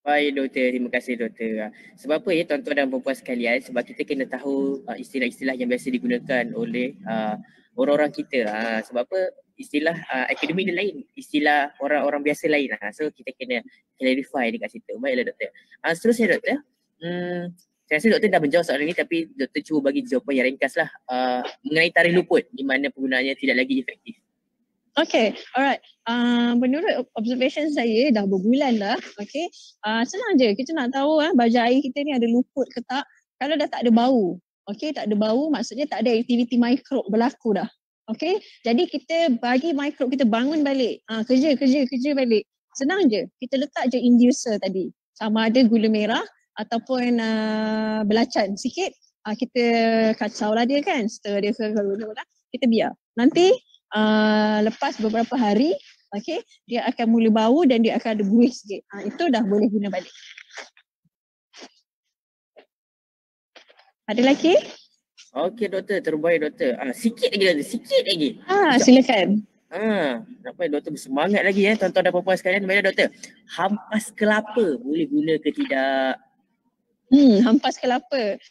Baik doktor, terima kasih doktor. Sebab apa ya tuan-tuan dan puan-puan sekalian, sebab kita kena tahu istilah-istilah yang biasa digunakan oleh orang-orang kita. Sebab apa, istilah akademik dia lain, istilah orang-orang biasa lain. So kita kena clarify dekat situ. Baiklah doktor. Seterusnya doktor, saya rasa doktor dah menjawab soalan ni tapi doktor cuba bagi jawapan yang ringkas lah mengenai tarikh luput di mana penggunaannya tidak lagi efektif. Okay, alright. Menurut observation saya dah berbulan dah. Okay, senang je. Kita nak tahu baja air kita ni ada luput ke tak. Kalau dah tak ada bau. Okay, tak ada bau maksudnya tak ada aktiviti mikrob berlaku dah. Okay, jadi kita bagi mikrob kita bangun balik. Kerja balik. Senang je. Kita letak je inducer tadi. Sama ada gula merah ataupun belacan sikit. Kita kacau lah dia kan. Stir dia ke kita biar. Nanti lepas beberapa hari, okay, dia akan mula bau dan dia akan ada buih sikit. Itu dah boleh guna balik. Ada lagi? Okey doktor, terbaik doktor. Sikit lagi doktor, sikit lagi. Silakan. Nampak doktor bersemangat lagi tuan-tuan dan puan-puan sekalian. Baiklah doktor, hampas kelapa boleh guna ke tidak? Hampas kelapa.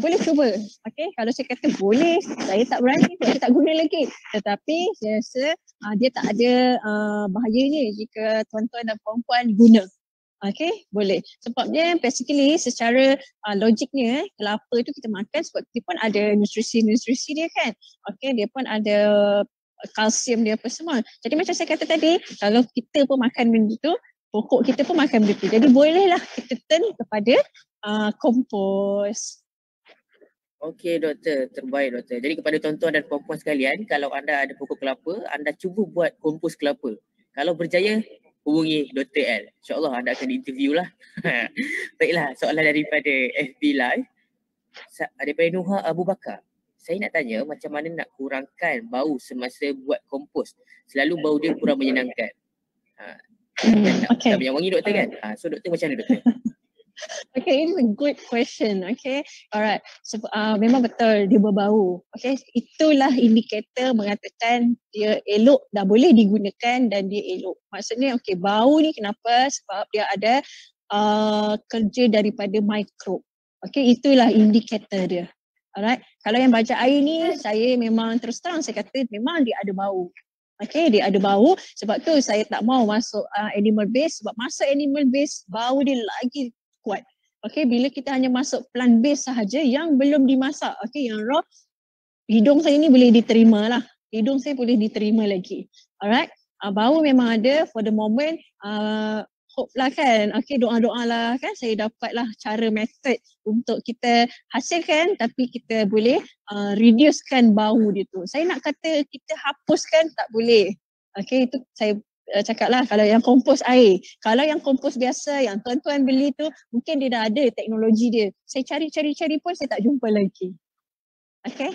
Boleh cuba. Okay, kalau saya kata boleh, saya tak berani, saya tak guna lagi. Tetapi saya rasa dia tak ada bahayanya jika tuan-tuan dan puan-puan guna. Okay, boleh. Sebabnya basically secara logiknya kelapa tu kita makan sebab dia pun ada nutrisi dia kan. Okay, dia pun ada kalsium dia apa semua. Jadi macam saya kata tadi, kalau kita pun makan benda tu, pokok kita pun makan benda tu. Jadi bolehlah kita turn kepada kompos. Okey doktor, terbaik doktor. Jadi kepada tuan-tuan dan puan-puan sekalian, kalau anda ada pokok kelapa, anda cuba buat kompos kelapa. Kalau berjaya, hubungi Dr. L. InsyaAllah anda akan diinterview lah. Baiklah, soalan daripada FB Live. Daripada Nuha Abu Bakar. Saya nak tanya macam mana nak kurangkan bau semasa buat kompos. Selalu bau dia kurang menyenangkan. Tak banyak wangi doktor kan? So doktor macam mana doktor? Okay, it's a good question. Okay, alright. So, memang betul dia berbau. Okay, itulah indikator mengatakan dia elok, dah boleh digunakan dan dia elok. Maksudnya okay, bau ni kenapa? Sebab dia ada kerja daripada mikrob. Okay, itulah indikator dia. Alright, kalau yang baca air ni saya memang terus terang saya kata memang dia ada bau. Okay, dia ada bau, sebab tu saya tak mau masuk animal base, sebab masuk animal base bau dia lagi kuat. Okay, bila kita hanya masuk plant base sahaja yang belum dimasak, okay, yang raw, hidung saya ni boleh diterima lah. Hidung saya boleh diterima lagi. Alright, bau memang ada for the moment. Hope lah kan, okay, doa-doa lah kan saya dapat lah cara method untuk kita hasilkan tapi kita boleh reducekan bau dia tu. Saya nak kata kita hapuskan tak boleh. Okay, itu saya cakap lah kalau yang kompos air. Kalau yang kompos biasa yang tuan-tuan beli tu mungkin dia dah ada teknologi dia. Saya cari-cari pun saya tak jumpa lagi. Okay.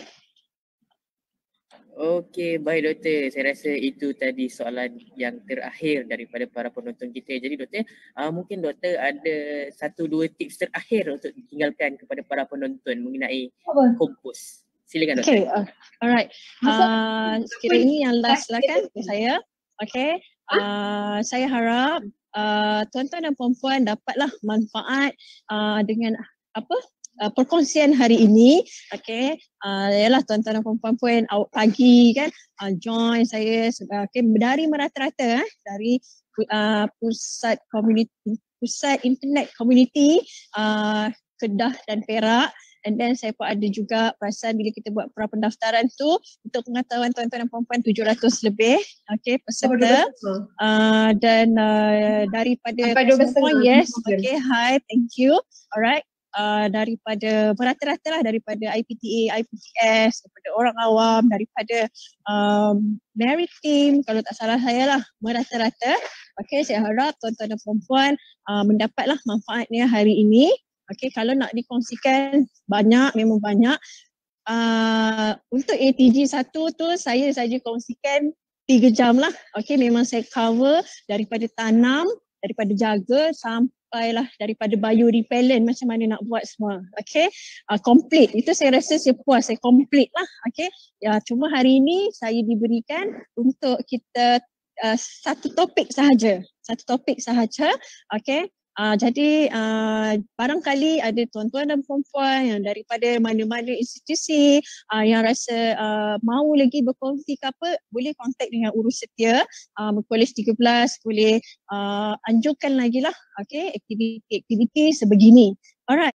Okey, baik doktor. Saya rasa itu tadi soalan yang terakhir daripada para penonton kita. Jadi doktor, mungkin doktor ada 1-2 tips terakhir untuk ditinggalkan kepada para penonton mengenai kompos. Silakan doktor. Okay, alright. Sekiranya ini yang last lah kan saya. Okay, saya harap tuan-tuan dan puan-puan dapatlah manfaat dengan perkongsian hari ini. Okay, yalah tuan-tuan dan puan-puan awak pagi kan join saya dari merata-rata dari pusat internet community Kedah dan Perak. And then saya pun ada juga perasan bila kita buat pra-pendaftaran tu untuk pengetahuan tuan-tuan dan puan-puan 700 lebih peserta. Dan daripada semua, yes, okay, hi, thank you. Alright. Daripada merata-rata lah, daripada IPTA, IPTS, daripada orang awam, daripada maritim, kalau tak salah saya lah, merata-rata. Okay, saya harap tuan-tuan dan puan-puan mendapatlah manfaatnya hari ini. Okay, kalau nak dikongsikan banyak, memang banyak. Untuk ATG 1 tu saya saja kongsikan 3 jam lah. Okay, memang saya cover daripada tanam, daripada jaga sampailah daripada biorepellent macam mana nak buat semua. Okay, complete. Itu saya rasa saya puas, saya complete lah. Okay, ya, cuma hari ini saya diberikan untuk kita satu topik sahaja. Okay. Jadi barangkali ada tuan-tuan dan puan-puan yang daripada mana-mana institusi yang rasa mahu lagi berkongsi ke apa, boleh kontak dengan urus setia College 13, boleh anjurkan lagi lah, okay, aktiviti sebegini. Alright.